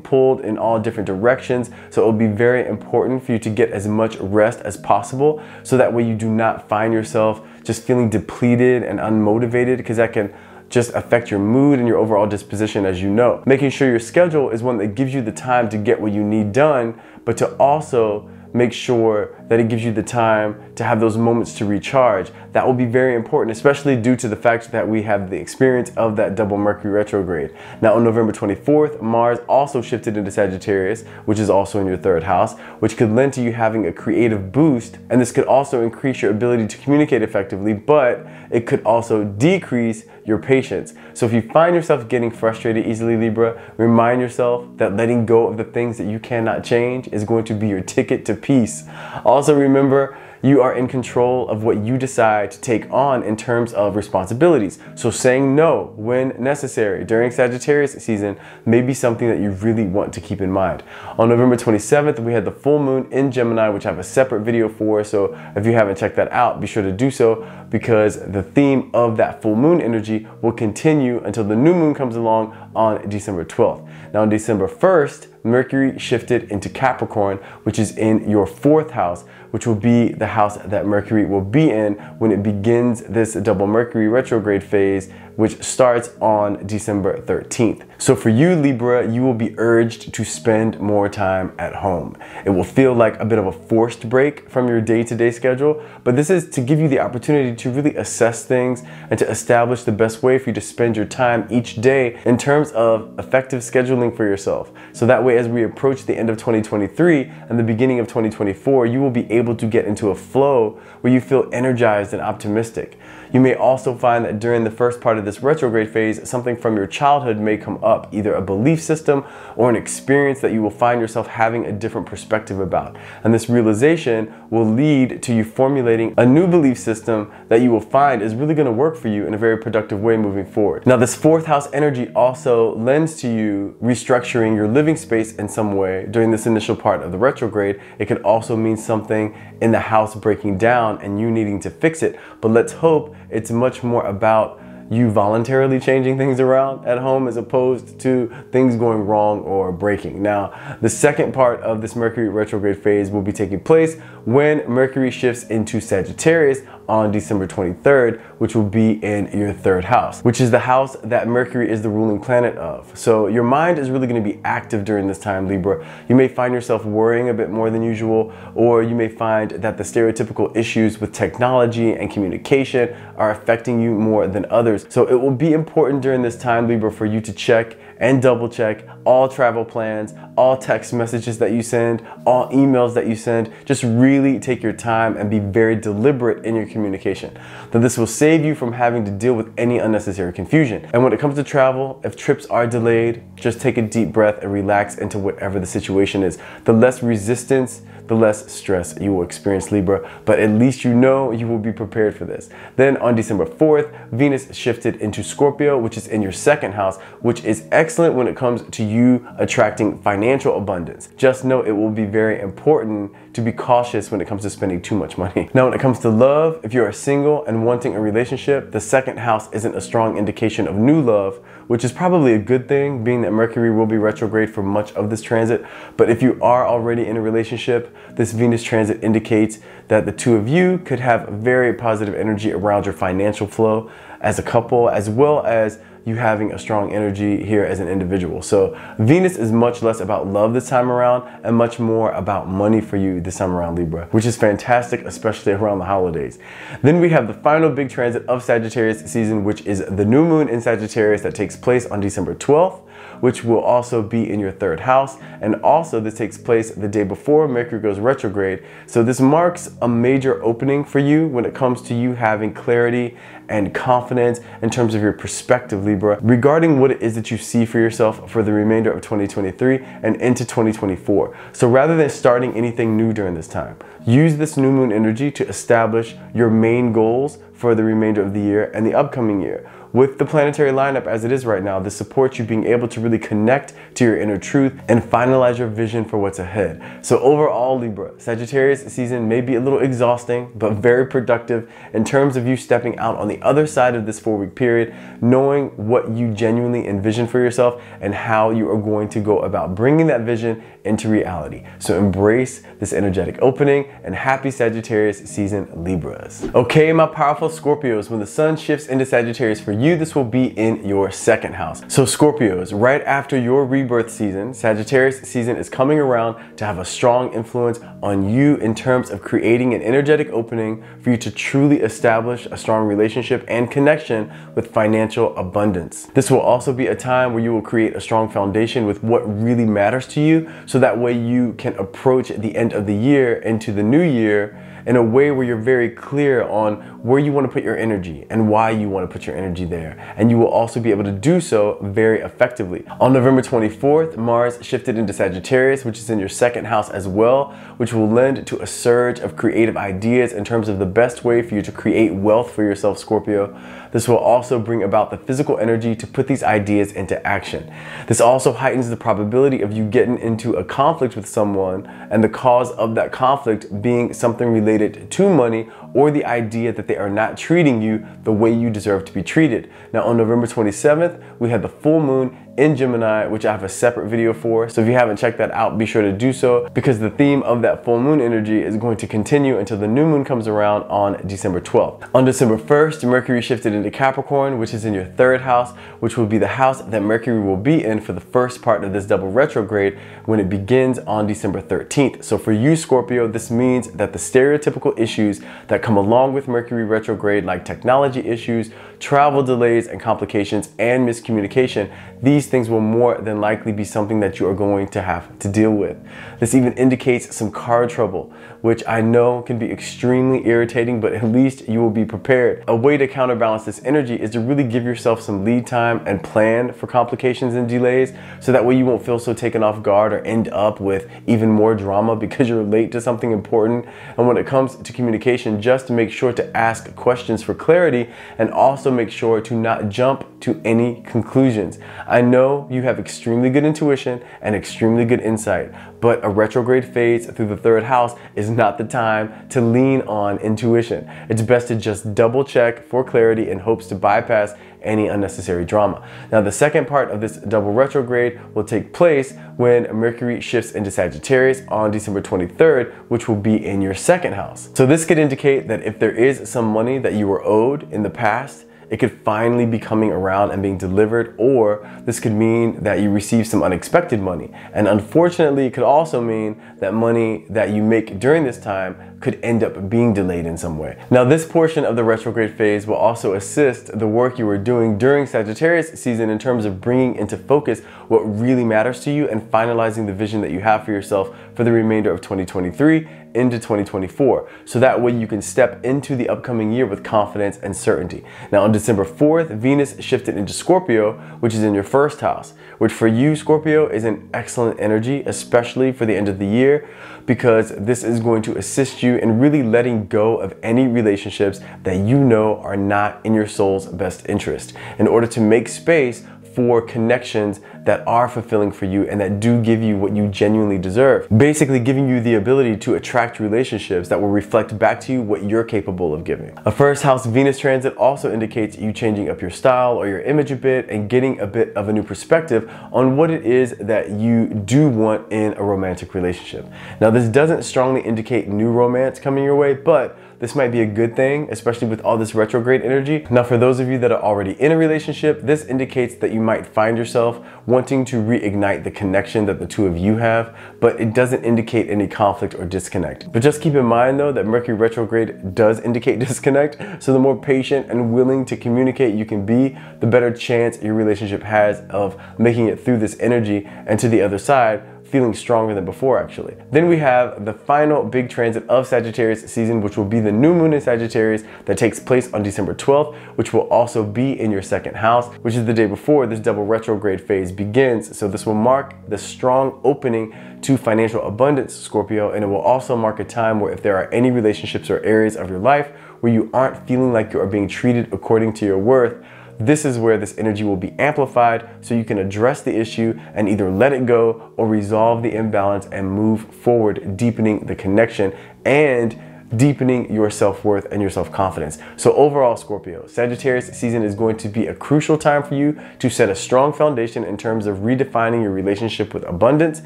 pulled in all different directions, so it will be very important for you to get as much rest as possible, so that way you do not find yourself just feeling depleted and unmotivated, because that can just affect your mood and your overall disposition, as you know. Making sure your schedule is one that gives you the time to get what you need done, but to also make sure that it gives you the time to have those moments to recharge. That will be very important, especially due to the fact that we have the experience of that double Mercury retrograde. Now on November 24th, Mars also shifted into Sagittarius, which is also in your 3rd house, which could lend to you having a creative boost. And this could also increase your ability to communicate effectively, but it could also decrease your patience. So if you find yourself getting frustrated easily, Libra, remind yourself that letting go of the things that you cannot change is going to be your ticket to peace. Also remember, you are in control of what you decide to take on in terms of responsibilities. So saying no when necessary during Sagittarius season may be something that you really want to keep in mind. On November 27th, we had the full moon in Gemini, which I have a separate video for. So if you haven't checked that out, be sure to do so, because the theme of that full moon energy will continue until the new moon comes along on December 12th. Now on December 1st, Mercury shifted into Capricorn, which is in your 4th house, which will be the house that Mercury will be in when it begins this double Mercury retrograde phase, which starts on December 13th. So for you, Libra, you will be urged to spend more time at home. It will feel like a bit of a forced break from your day-to-day schedule, but this is to give you the opportunity to really assess things and to establish the best way for you to spend your time each day in terms of effective scheduling for yourself. So that way, as we approach the end of 2023 and the beginning of 2024, you will be able to get into a flow where you feel energized and optimistic. You may also find that during the first part of this retrograde phase, something from your childhood may come up, either a belief system or an experience that you will find yourself having a different perspective about. And this realization will lead to you formulating a new belief system that you will find is really going to work for you in a very productive way moving forward. Now, this 4th house energy also lends to you restructuring your living space in some way during this initial part of the retrograde. It could also mean something in the house breaking down and you needing to fix it. But let's hope it's much more about you voluntarily changing things around at home as opposed to things going wrong or breaking. Now, the second part of this Mercury retrograde phase will be taking place when Mercury shifts into Sagittarius on December 23rd, which will be in your 3rd house, which is the house that Mercury is the ruling planet of. So your mind is really going to be active during this time, Libra. You may find yourself worrying a bit more than usual, or you may find that the stereotypical issues with technology and communication are affecting you more than others. So it will be important during this time, Libra, for you to check and double check all travel plans, all text messages that you send, all emails that you send. Just really take your time and be very deliberate in your communication. Then this will save you from having to deal with any unnecessary confusion. And when it comes to travel, if trips are delayed, just take a deep breath and relax into whatever the situation is. The less resistance, the less stress you will experience, Libra, but at least you know you will be prepared for this. Then on December 4th, Venus shifted into Scorpio, which is in your 2nd house, which is excellent when it comes to you attracting financial abundance. Just know it will be very important to be cautious when it comes to spending too much money. Now, when it comes to love, if you are single and wanting a relationship, the 2nd house isn't a strong indication of new love, which is probably a good thing, being that Mercury will be retrograde for much of this transit. But if you are already in a relationship, this Venus transit indicates that the two of you could have very positive energy around your financial flow as a couple, as well as you having a strong energy here as an individual. So Venus is much less about love this time around and much more about money for you this time around, Libra, which is fantastic, especially around the holidays. Then we have the final big transit of Sagittarius season, which is the new moon in Sagittarius that takes place on December 12th, which will also be in your 3rd house. And also this takes place the day before Mercury goes retrograde. So this marks a major opening for you when it comes to you having clarity and confidence in terms of your perspective, Libra, regarding what it is that you see for yourself for the remainder of 2023 and into 2024. So rather than starting anything new during this time, use this new moon energy to establish your main goals for the remainder of the year and the upcoming year. With the planetary lineup as it is right now, this supports you being able to really connect to your inner truth and finalize your vision for what's ahead. So overall, Libra, Sagittarius season may be a little exhausting, but very productive in terms of you stepping out on the other side of this 4-week period, knowing what you genuinely envision for yourself and how you are going to go about bringing that vision into reality. So embrace this energetic opening and happy Sagittarius season, Libras. Okay, my powerful Scorpios, when the sun shifts into Sagittarius for you, this will be in your second house. So Scorpios, right after your rebirth season, Sagittarius season is coming around to have a strong influence on you in terms of creating an energetic opening for you to truly establish a strong relationship and connection with financial abundance. This will also be a time where you will create a strong foundation with what really matters to you, so that way you can approach the end of the year into the new year in a way where you're very clear on where you want to put your energy and why you want to put your energy there. And you will also be able to do so very effectively. On November 24th, Mars shifted into Sagittarius, which is in your second house as well, which will lend to a surge of creative ideas in terms of the best way for you to create wealth for yourself, Scorpio. This will also bring about the physical energy to put these ideas into action. This also heightens the probability of you getting into a conflict with someone and the cause of that conflict being something related to money or the idea that they are not treating you the way you deserve to be treated. Now on November 27th, we had the full moon in Gemini, which I have a separate video for. So if you haven't checked that out, be sure to do so, because the theme of that full moon energy is going to continue until the new moon comes around on December 12th. On December 1st, Mercury shifted into Capricorn, which is in your third house, which will be the house that Mercury will be in for the first part of this double retrograde when it begins on December 13th. So for you, Scorpio, this means that the stereotypical issues that come along with Mercury retrograde, like technology issues, travel delays and complications, and miscommunication, these things will more than likely be something that you are going to have to deal with. This even indicates some car trouble, which I know can be extremely irritating, but at least you will be prepared. A way to counterbalance this energy is to really give yourself some lead time and plan for complications and delays, so that way you won't feel so taken off guard or end up with even more drama because you're late to something important. And when it comes to communication, just make sure to ask questions for clarity, and also make sure to not jump to any conclusions. I know you have extremely good intuition and extremely good insight, but a retrograde phase through the third house is not the time to lean on intuition. It's best to just double check for clarity in hopes to bypass any unnecessary drama. Now, the second part of this double retrograde will take place when Mercury shifts into Sagittarius on December 23rd, which will be in your second house. So this could indicate that if there is some money that you were owed in the past, it could finally be coming around and being delivered, or this could mean that you receive some unexpected money. And unfortunately, it could also mean that money that you make during this time could end up being delayed in some way. Now, this portion of the retrograde phase will also assist the work you were doing during Sagittarius season in terms of bringing into focus what really matters to you and finalizing the vision that you have for yourself for the remainder of 2023 into 2024. So that way you can step into the upcoming year with confidence and certainty. Now on December 4th, Venus shifted into Scorpio, which is in your first house, which for you, Scorpio, is an excellent energy, especially for the end of the year, because this is going to assist you in really letting go of any relationships that you know are not in your soul's best interest, in order to make space for connections that are fulfilling for you and that do give you what you genuinely deserve. Basically giving you the ability to attract relationships that will reflect back to you what you're capable of giving. A first house Venus transit also indicates you changing up your style or your image a bit and getting a bit of a new perspective on what it is that you do want in a romantic relationship. Now, this doesn't strongly indicate new romance coming your way, but this might be a good thing, especially with all this retrograde energy. Now, for those of you that are already in a relationship, this indicates that you might find yourself wanting to reignite the connection that the two of you have, but it doesn't indicate any conflict or disconnect. But just keep in mind though that Mercury retrograde does indicate disconnect, so the more patient and willing to communicate you can be, the better chance your relationship has of making it through this energy and to the other side feeling stronger than before, actually. Then we have the final big transit of Sagittarius season, which will be the new moon in Sagittarius that takes place on December 12th, which will also be in your second house, which is the day before this double retrograde phase begins. So this will mark the strong opening to financial abundance, Scorpio, and it will also mark a time where if there are any relationships or areas of your life where you aren't feeling like you are being treated according to your worth, this is where this energy will be amplified so you can address the issue and either let it go or resolve the imbalance and move forward, deepening the connection and deepening your self-worth and your self-confidence. So overall, Scorpio, Sagittarius season is going to be a crucial time for you to set a strong foundation in terms of redefining your relationship with abundance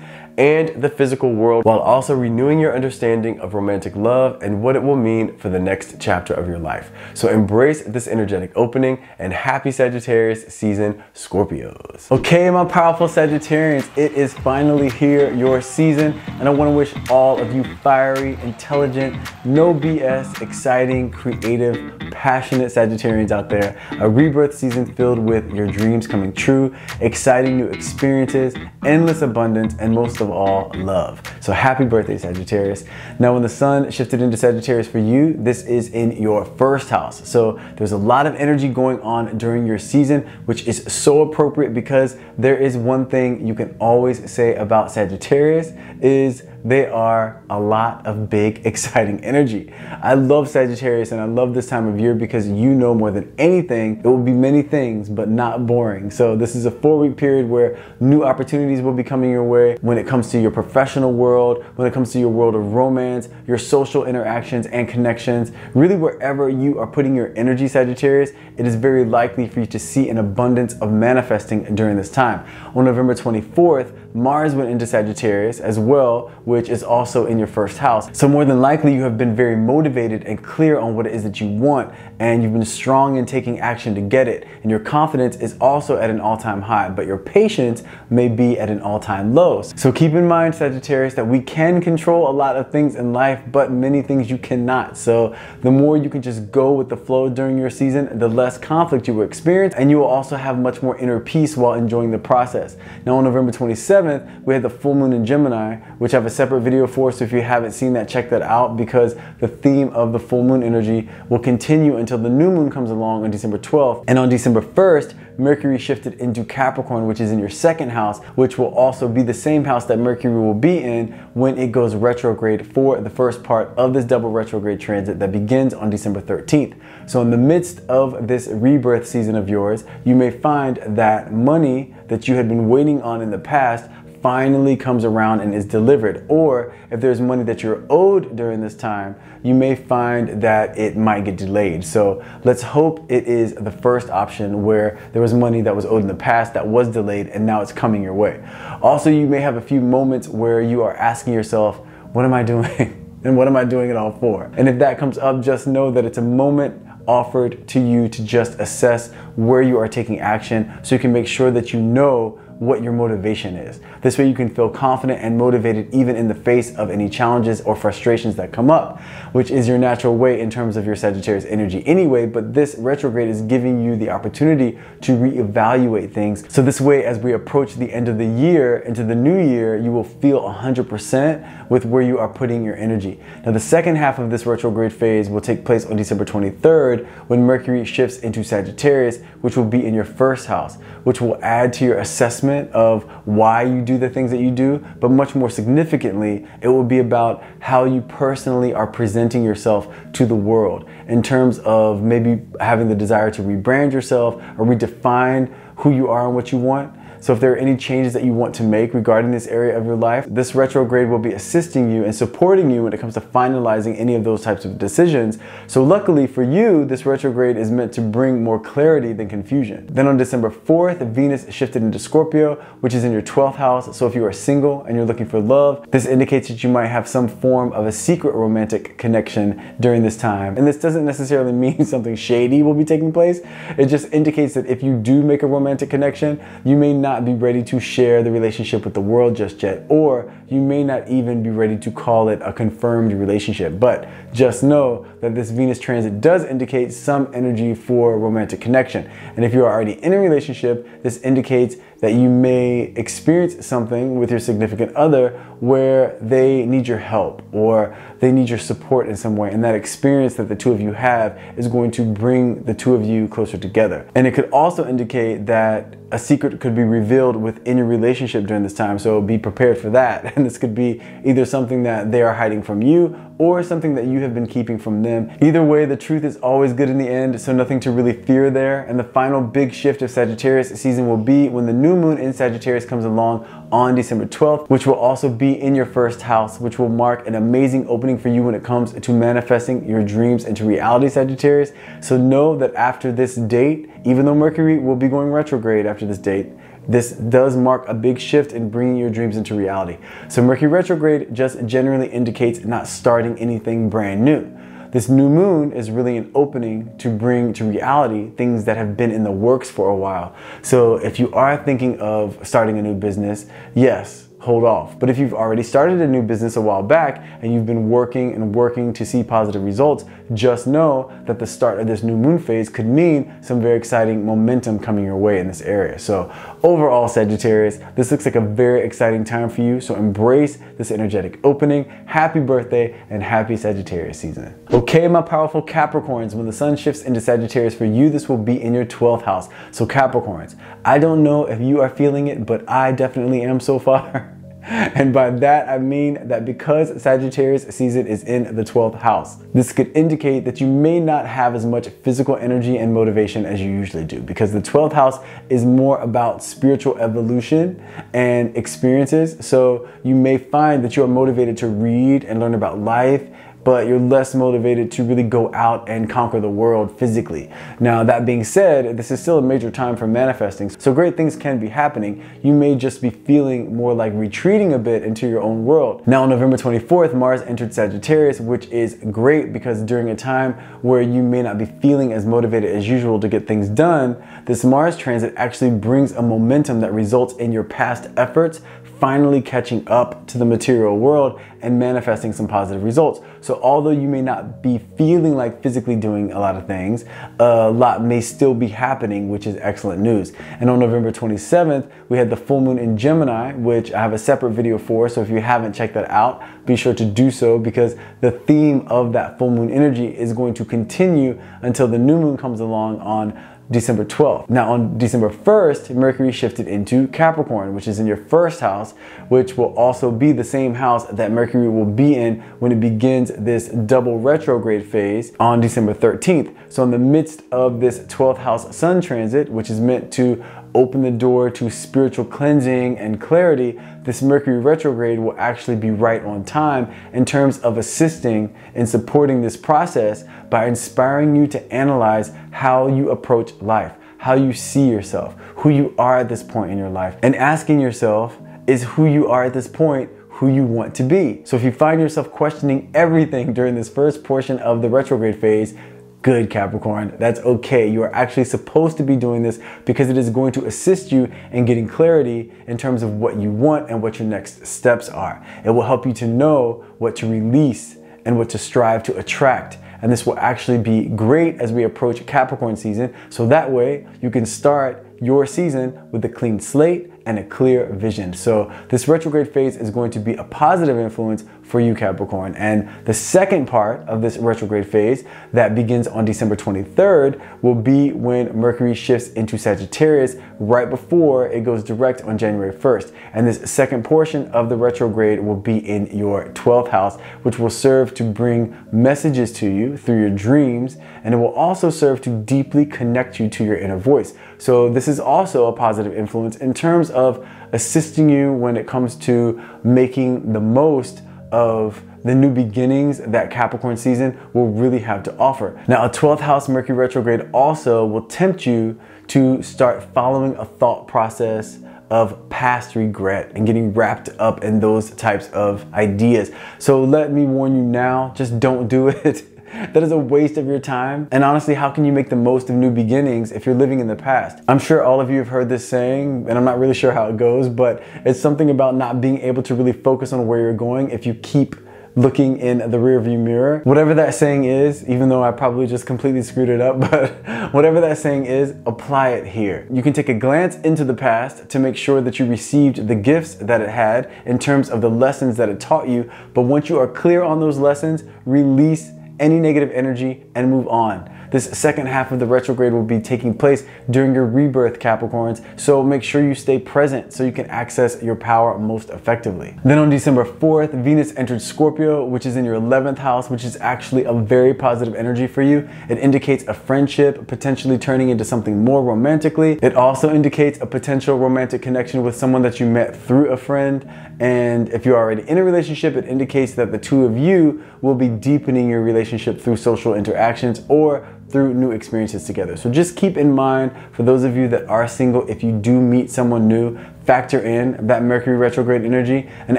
and the physical world, while also renewing your understanding of romantic love and what it will mean for the next chapter of your life. So embrace this energetic opening and happy Sagittarius season, Scorpios. Okay, my powerful Sagittarians, it is finally here, your season, and I want to wish all of you fiery, intelligent, no BS, exciting, creative, passionate Sagittarians out there, a rebirth season filled with your dreams coming true, exciting new experiences, endless abundance, and most of all, love. So happy birthday, Sagittarius. Now, when the sun shifted into Sagittarius for you, this is in your first house. So there's a lot of energy going on during your season, which is so appropriate because there is one thing you can always say about Sagittarius is they are a lot of big, exciting energy. I love Sagittarius and I love this time of year because you know more than anything, it will be many things, but not boring. So this is a 4-week period where new opportunities will be coming your way when it comes to your professional world, when it comes to your world of romance, your social interactions and connections. Really, wherever you are putting your energy, Sagittarius, it is very likely for you to see an abundance of manifesting during this time. On November 24th, Mars went into Sagittarius as well, which is also in your first house. So more than likely you have been very motivated and clear on what it is that you want, and you've been strong in taking action to get it. And your confidence is also at an all-time high, but your patience may be at an all-time low. So keep in mind, Sagittarius, that we can control a lot of things in life, but many things you cannot. So the more you can just go with the flow during your season, the less conflict you will experience, and you will also have much more inner peace while enjoying the process. Now on November 27th, we had the full moon in Gemini, which I have a separate video for, so if you haven't seen that, check that out, because the theme of the full moon energy will continue until the new moon comes along on December 12th. And on December 1st, Mercury shifted into Capricorn, which is in your second house, which will also be the same house that Mercury will be in when it goes retrograde for the first part of this double retrograde transit that begins on December 13th. So in the midst of this rebirth season of yours, you may find that money that you had been waiting on in the past finally comes around and is delivered. Or if there's money that you're owed during this time, you may find that it might get delayed. So let's hope it is the first option, where there was money that was owed in the past that was delayed and now it's coming your way. Also, you may have a few moments where you are asking yourself, what am I doing? And what am I doing it all for? And if that comes up, just know that it's a moment offered to you to just assess where you are taking action, so you can make sure that you know what your motivation is. This way you can feel confident and motivated even in the face of any challenges or frustrations that come up, which is your natural way in terms of your Sagittarius energy anyway, but this retrograde is giving you the opportunity to reevaluate things. So this way, as we approach the end of the year into the new year, you will feel 100% with where you are putting your energy. Now the second half of this retrograde phase will take place on December 23rd when Mercury shifts into Sagittarius, which will be in your first house, which will add to your assessment of why you do the things that you do, but much more significantly, it will be about how you personally are presenting yourself to the world in terms of maybe having the desire to rebrand yourself or redefine who you are and what you want. So if there are any changes that you want to make regarding this area of your life, this retrograde will be assisting you and supporting you when it comes to finalizing any of those types of decisions. So luckily for you, this retrograde is meant to bring more clarity than confusion. Then on December 4th, Venus shifted into Scorpio, which is in your 12th house. So if you are single and you're looking for love, this indicates that you might have some form of a secret romantic connection during this time. And this doesn't necessarily mean something shady will be taking place. It just indicates that if you do make a romantic connection, you may not be ready to share the relationship with the world just yet, or you may not even be ready to call it a confirmed relationship. But just know that this Venus transit does indicate some energy for romantic connection. And if you're already in a relationship, this indicates that you may experience something with your significant other where they need your help or they need your support in some way. And that experience that the two of you have is going to bring the two of you closer together. And it could also indicate that a secret could be revealed within your relationship during this time. So be prepared for that. And this could be either something that they are hiding from you, or something that you have been keeping from them. Either way, the truth is always good in the end, so nothing to really fear there. And the final big shift of Sagittarius season will be when the new moon in Sagittarius comes along on December 12th, which will also be in your first house, which will mark an amazing opening for you when it comes to manifesting your dreams into reality, Sagittarius. So know that after this date, even though Mercury will be going retrograde after this date, this does mark a big shift in bringing your dreams into reality. So Mercury retrograde just generally indicates not starting anything brand new. This new moon is really an opening to bring to reality things that have been in the works for a while. So if you are thinking of starting a new business, yes, hold off. But if you've already started a new business a while back and you've been working to see positive results, just know that the start of this new moon phase could mean some very exciting momentum coming your way in this area. So overall, Sagittarius, this looks like a very exciting time for you. So embrace this energetic opening. Happy birthday and happy Sagittarius season. Okay, my powerful Capricorns, when the sun shifts into Sagittarius for you, this will be in your 12th house. So Capricorns, I don't know if you are feeling it, but I definitely am so far. And by that, I mean that because Sagittarius season is in the 12th house, this could indicate that you may not have as much physical energy and motivation as you usually do, because the 12th house is more about spiritual evolution and experiences. So you may find that you are motivated to read and learn about life, but you're less motivated to really go out and conquer the world physically. Now, that being said, this is still a major time for manifesting, so great things can be happening. You may just be feeling more like retreating a bit into your own world. Now, on November 24th, Mars entered Sagittarius, which is great because during a time where you may not be feeling as motivated as usual to get things done, this Mars transit actually brings a momentum that results in your past efforts finally catching up to the material world and manifesting some positive results. So although you may not be feeling like physically doing a lot of things, a lot may still be happening, which is excellent news. And on November 27th, we had the full moon in Gemini, which I have a separate video for. So if you haven't checked that out, be sure to do so, because the theme of that full moon energy is going to continue until the new moon comes along on December 12th. Now on December 1st, Mercury shifted into Capricorn, which is in your first house, which will also be the same house that Mercury will be in when it begins this double retrograde phase on December 13th. So in the midst of this 12th house sun transit, which is meant to open the door to spiritual cleansing and clarity, this Mercury retrograde will actually be right on time in terms of assisting and supporting this process by inspiring you to analyze how you approach life, how you see yourself, who you are at this point in your life, and asking yourself, is who you are at this point who you want to be? So if you find yourself questioning everything during this first portion of the retrograde phase, good, Capricorn, that's okay. You are actually supposed to be doing this because it is going to assist you in getting clarity in terms of what you want and what your next steps are. It will help you to know what to release and what to strive to attract. And this will actually be great as we approach Capricorn season. So that way you can start your season with a clean slate and a clear vision. So this retrograde phase is going to be a positive influence for you, Capricorn. And the second part of this retrograde phase that begins on December 23rd will be when Mercury shifts into Sagittarius right before it goes direct on January 1st. And this second portion of the retrograde will be in your 12th house, which will serve to bring messages to you through your dreams. And it will also serve to deeply connect you to your inner voice. So this is also a positive influence in terms of assisting you when it comes to making the most of the new beginnings that Capricorn season will really have to offer. Now, a 12th house Mercury retrograde also will tempt you to start following a thought process of past regret and getting wrapped up in those types of ideas. So let me warn you now, just don't do it. That is a waste of your time. And honestly, how can you make the most of new beginnings if you're living in the past? I'm sure all of you have heard this saying, and I'm not really sure how it goes, but it's something about not being able to really focus on where you're going if you keep looking in the rearview mirror. Whatever that saying is, even though I probably just completely screwed it up, but whatever that saying is, apply it here. You can take a glance into the past to make sure that you received the gifts that it had in terms of the lessons that it taught you. But once you are clear on those lessons, release any negative energy and move on. This second half of the retrograde will be taking place during your rebirth, Capricorns, so make sure you stay present so you can access your power most effectively. Then on December 4th, Venus entered Scorpio, which is in your 11th house, which is actually a very positive energy for you. It indicates a friendship potentially turning into something more romantically. It also indicates a potential romantic connection with someone that you met through a friend. And if you're already in a relationship, it indicates that the two of you will be deepening your relationship through social interactions or through new experiences together. So just keep in mind, for those of you that are single, if you do meet someone new, factor in that Mercury retrograde energy and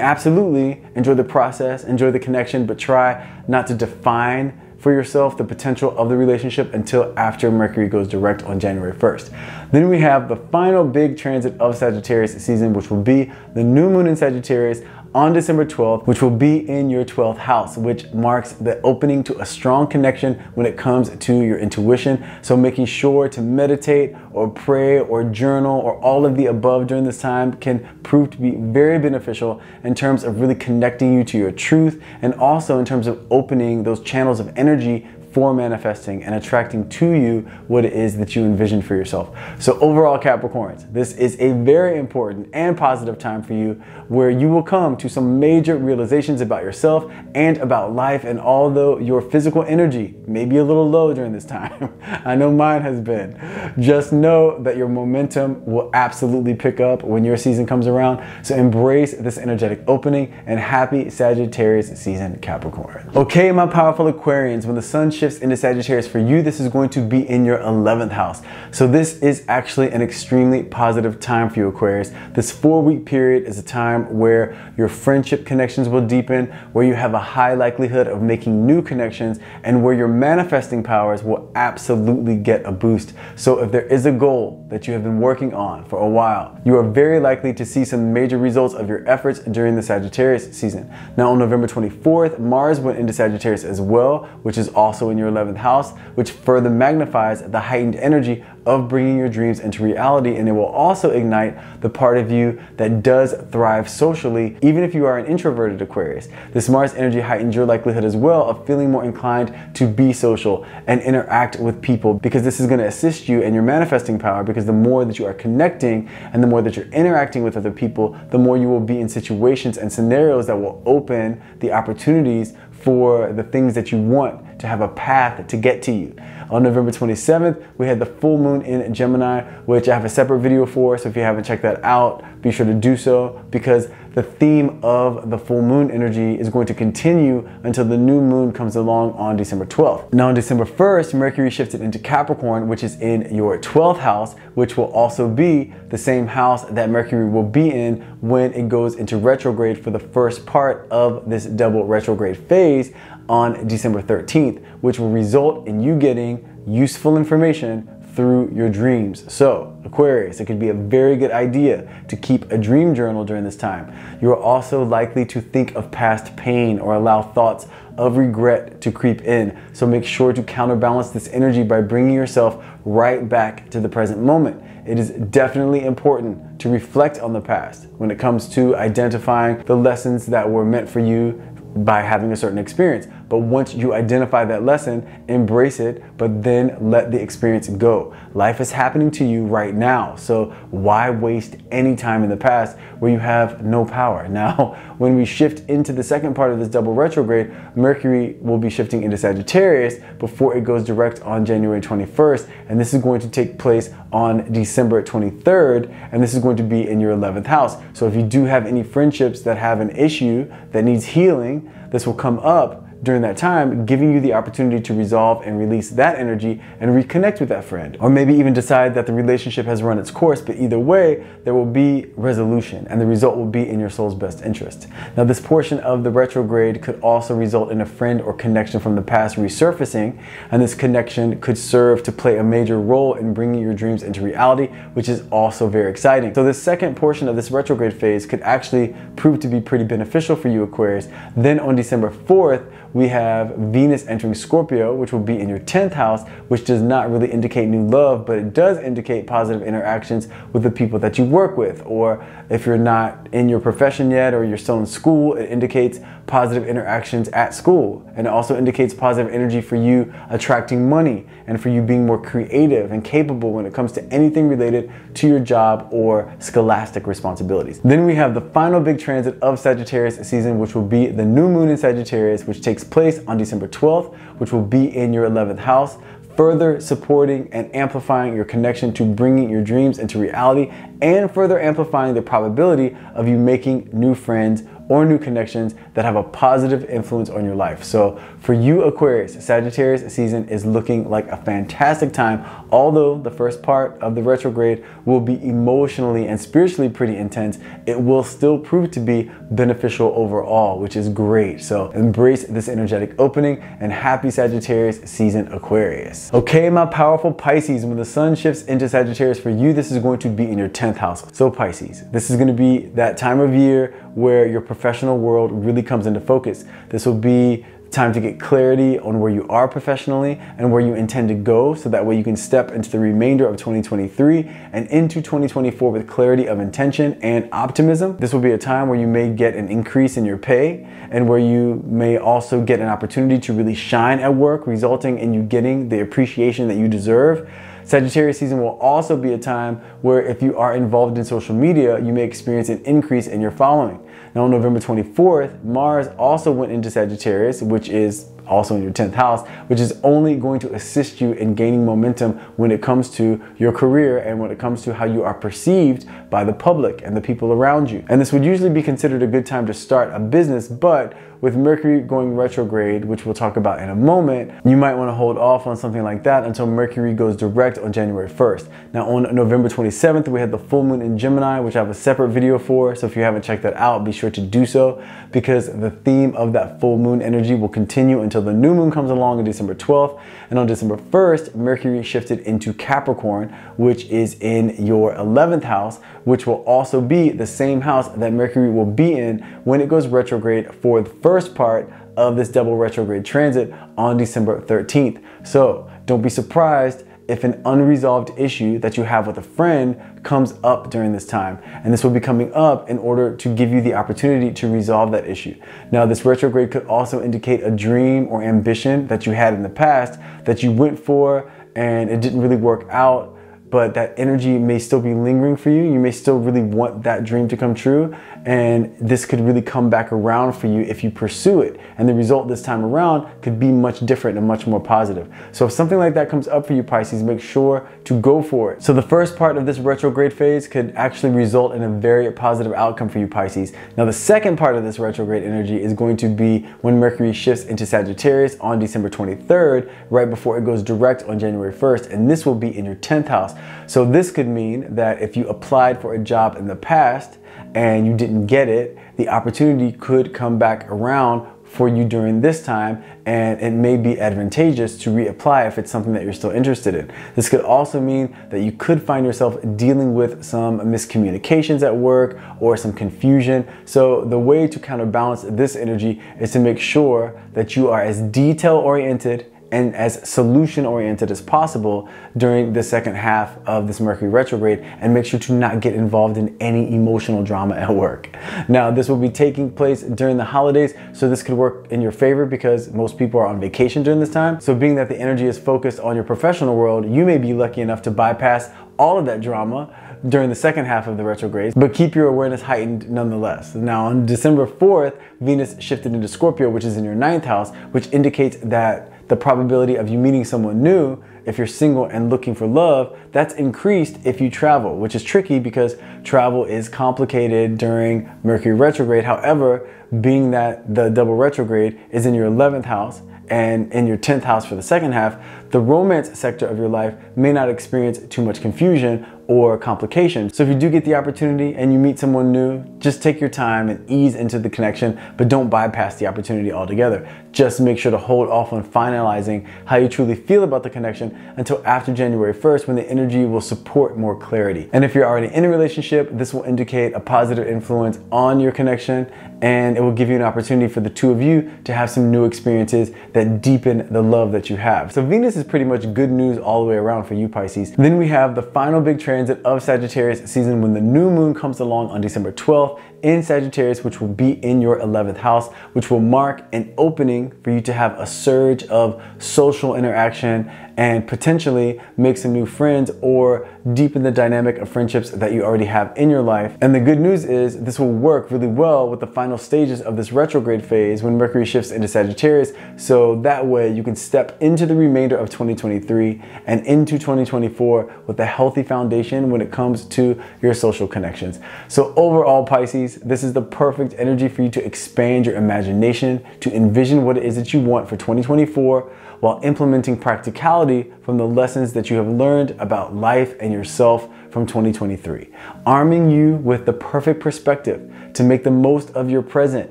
absolutely enjoy the process, enjoy the connection, but try not to define for yourself the potential of the relationship until after Mercury goes direct on January 1st. Then we have the final big transit of Sagittarius season, which will be the new moon in Sagittarius on December 12th, which will be in your 12th house, which marks the opening to a strong connection when it comes to your intuition. So making sure to meditate or pray or journal or all of the above during this time can prove to be very beneficial in terms of really connecting you to your truth, and also in terms of opening those channels of energy for manifesting and attracting to you what it is that you envision for yourself. So overall, Capricorns, this is a very important and positive time for you, where you will come to some major realizations about yourself and about life. And although your physical energy may be a little low during this time, I know mine has been, just know that your momentum will absolutely pick up when your season comes around. So embrace this energetic opening, and happy Sagittarius season, Capricorn. Okay, my powerful Aquarians, when the sun shifts into Sagittarius for you, this is going to be in your 11th house. So this is actually an extremely positive time for you, Aquarius. This 4-week period is a time where your friendship connections will deepen, where you have a high likelihood of making new connections, and where your manifesting powers will absolutely get a boost. So if there is a goal that you have been working on for a while, you are very likely to see some major results of your efforts during the Sagittarius season. Now on November 24th, Mars went into Sagittarius as well, which is also in your 11th house, which further magnifies the heightened energy of bringing your dreams into reality. And it will also ignite the part of you that does thrive socially, even if you are an introverted Aquarius. This Mars energy heightens your likelihood as well of feeling more inclined to be social and interact with people, because this is going to assist you in your manifesting power, because the more that you are connecting and the more that you're interacting with other people, the more you will be in situations and scenarios that will open the opportunities for the things that you want to have a path to get to you. On November 27th, we had the full moon in Gemini, which I have a separate video for, so if you haven't checked that out, be sure to do so, because the theme of the full moon energy is going to continue until the new moon comes along on December 12th. Now on December 1st, Mercury shifted into Capricorn, which is in your 12th house, which will also be the same house that Mercury will be in when it goes into retrograde for the first part of this double retrograde phase on December 13th, which will result in you getting useful information through your dreams. So Aquarius, it could be a very good idea to keep a dream journal during this time. You are also likely to think of past pain or allow thoughts of regret to creep in. So make sure to counterbalance this energy by bringing yourself right back to the present moment. It is definitely important to reflect on the past when it comes to identifying the lessons that were meant for you by having a certain experience. But once you identify that lesson, embrace it, but then let the experience go. Life is happening to you right now, so why waste any time in the past where you have no power? Now, when we shift into the second part of this double retrograde, Mercury will be shifting into Sagittarius before it goes direct on January 21st, and this is going to take place on December 23rd, and this is going to be in your 11th house. So if you do have any friendships that have an issue that needs healing, this will come up during that time, giving you the opportunity to resolve and release that energy and reconnect with that friend. Or maybe even decide that the relationship has run its course, but either way, there will be resolution and the result will be in your soul's best interest. Now, this portion of the retrograde could also result in a friend or connection from the past resurfacing, and this connection could serve to play a major role in bringing your dreams into reality, which is also very exciting. So this second portion of this retrograde phase could actually prove to be pretty beneficial for you, Aquarius. Then on December 4th, we have Venus entering Scorpio, which will be in your 10th house, which does not really indicate new love, but it does indicate positive interactions with the people that you work with. Or if you're not in your profession yet, or you're still in school, it indicates positive interactions at school. And it also indicates positive energy for you attracting money and for you being more creative and capable when it comes to anything related to your job or scholastic responsibilities. Then we have the final big transit of Sagittarius season, which will be the new moon in Sagittarius, which takes place on December 12th, which will be in your 11th house, further supporting and amplifying your connection to bringing your dreams into reality, and further amplifying the probability of you making new friends or new connections that have a positive influence on your life. So for you Aquarius, Sagittarius season is looking like a fantastic time. Although the first part of the retrograde will be emotionally and spiritually pretty intense, it will still prove to be beneficial overall, which is great. So embrace this energetic opening, and happy Sagittarius season, Aquarius. Okay, my powerful Pisces, when the sun shifts into Sagittarius for you, this is going to be in your 10th house. So Pisces, this is going to be that time of year where your professional world really comes into focus. This will be time to get clarity on where you are professionally and where you intend to go, so that way you can step into the remainder of 2023 and into 2024 with clarity of intention and optimism. This will be a time where you may get an increase in your pay, and where you may also get an opportunity to really shine at work, resulting in you getting the appreciation that you deserve. Sagittarius season will also be a time where if you are involved in social media, you may experience an increase in your following. Now on November 24th, Mars also went into Sagittarius, which is also in your 10th house, which is only going to assist you in gaining momentum when it comes to your career and when it comes to how you are perceived by the public and the people around you. And this would usually be considered a good time to start a business, but with Mercury going retrograde, which we'll talk about in a moment, you might want to hold off on something like that until Mercury goes direct on January 1st. Now on November 27th, we had the full moon in Gemini, which I have a separate video for. So if you haven't checked that out, be sure to do so, because the theme of that full moon energy will continue until the new moon comes along on December 12th. And on December 1st, Mercury shifted into Capricorn, which is in your 11th house, which will also be the same house that Mercury will be in when it goes retrograde for the first part of this double retrograde transit on December 13th. So don't be surprised if an unresolved issue that you have with a friend comes up during this time. And this will be coming up in order to give you the opportunity to resolve that issue. Now, this retrograde could also indicate a dream or ambition that you had in the past that you went for and it didn't really work out, but that energy may still be lingering for you. You may still really want that dream to come true, and this could really come back around for you if you pursue it. And the result this time around could be much different and much more positive. So if something like that comes up for you, Pisces, make sure to go for it. So the first part of this retrograde phase could actually result in a very positive outcome for you, Pisces. Now the second part of this retrograde energy is going to be when Mercury shifts into Sagittarius on December 23rd, right before it goes direct on January 1st, and this will be in your 10th house. So this could mean that if you applied for a job in the past and you didn't get it, the opportunity could come back around for you during this time, and it may be advantageous to reapply if it's something that you're still interested in. This could also mean that you could find yourself dealing with some miscommunications at work or some confusion. So the way to counterbalance this energy is to make sure that you are as detail-oriented and as solution-oriented as possible during the second half of this Mercury retrograde, and make sure to not get involved in any emotional drama at work. Now, this will be taking place during the holidays, so this could work in your favor because most people are on vacation during this time. So being that the energy is focused on your professional world, you may be lucky enough to bypass all of that drama during the second half of the retrograde, but keep your awareness heightened nonetheless. Now on December 4th, Venus shifted into Scorpio, which is in your 9th house, which indicates that the probability of you meeting someone new, if you're single and looking for love, that's increased if you travel, which is tricky because travel is complicated during Mercury retrograde. However, being that the double retrograde is in your 11th house and in your 10th house for the second half, the romance sector of your life may not experience too much confusion, or complications. So if you do get the opportunity and you meet someone new, just take your time and ease into the connection, but don't bypass the opportunity altogether. Just make sure to hold off on finalizing how you truly feel about the connection until after January 1st, when the energy will support more clarity. And if you're already in a relationship, this will indicate a positive influence on your connection, and it will give you an opportunity for the two of you to have some new experiences that deepen the love that you have. So Venus is pretty much good news all the way around for you, Pisces. Then we have the final big transit of Sagittarius season when the new moon comes along on December 12th in Sagittarius, which will be in your 11th house, which will mark an opening for you to have a surge of social interaction and potentially make some new friends or deepen the dynamic of friendships that you already have in your life. And the good news is this will work really well with the final stages of this retrograde phase when Mercury shifts into Sagittarius. So that way you can step into the remainder of 2023 and into 2024 with a healthy foundation when it comes to your social connections. So overall, Pisces, this is the perfect energy for you to expand your imagination, to envision what it is that you want for 2024, while implementing practicality from the lessons that you have learned about life and yourself from 2023, arming you with the perfect perspective to make the most of your present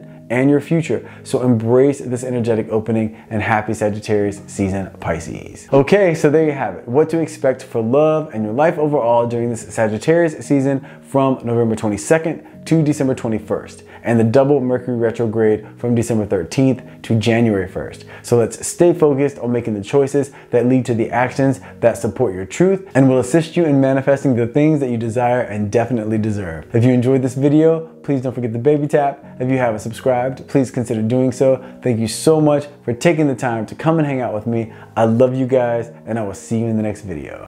and your future. So embrace this energetic opening, and happy Sagittarius season, Pisces. Okay, so there you have it. What to expect for love and your life overall during this Sagittarius season from November 22nd to December 21st, and the double Mercury retrograde from December 13th to January 1st. So let's stay focused on making the choices that lead to the actions that support your truth and will assist you in manifesting the things that you desire and definitely deserve. If you enjoyed this video, please don't forget the baby tap. If you haven't subscribed, please consider doing so. Thank you so much for taking the time to come and hang out with me. I love you guys, and I will see you in the next video.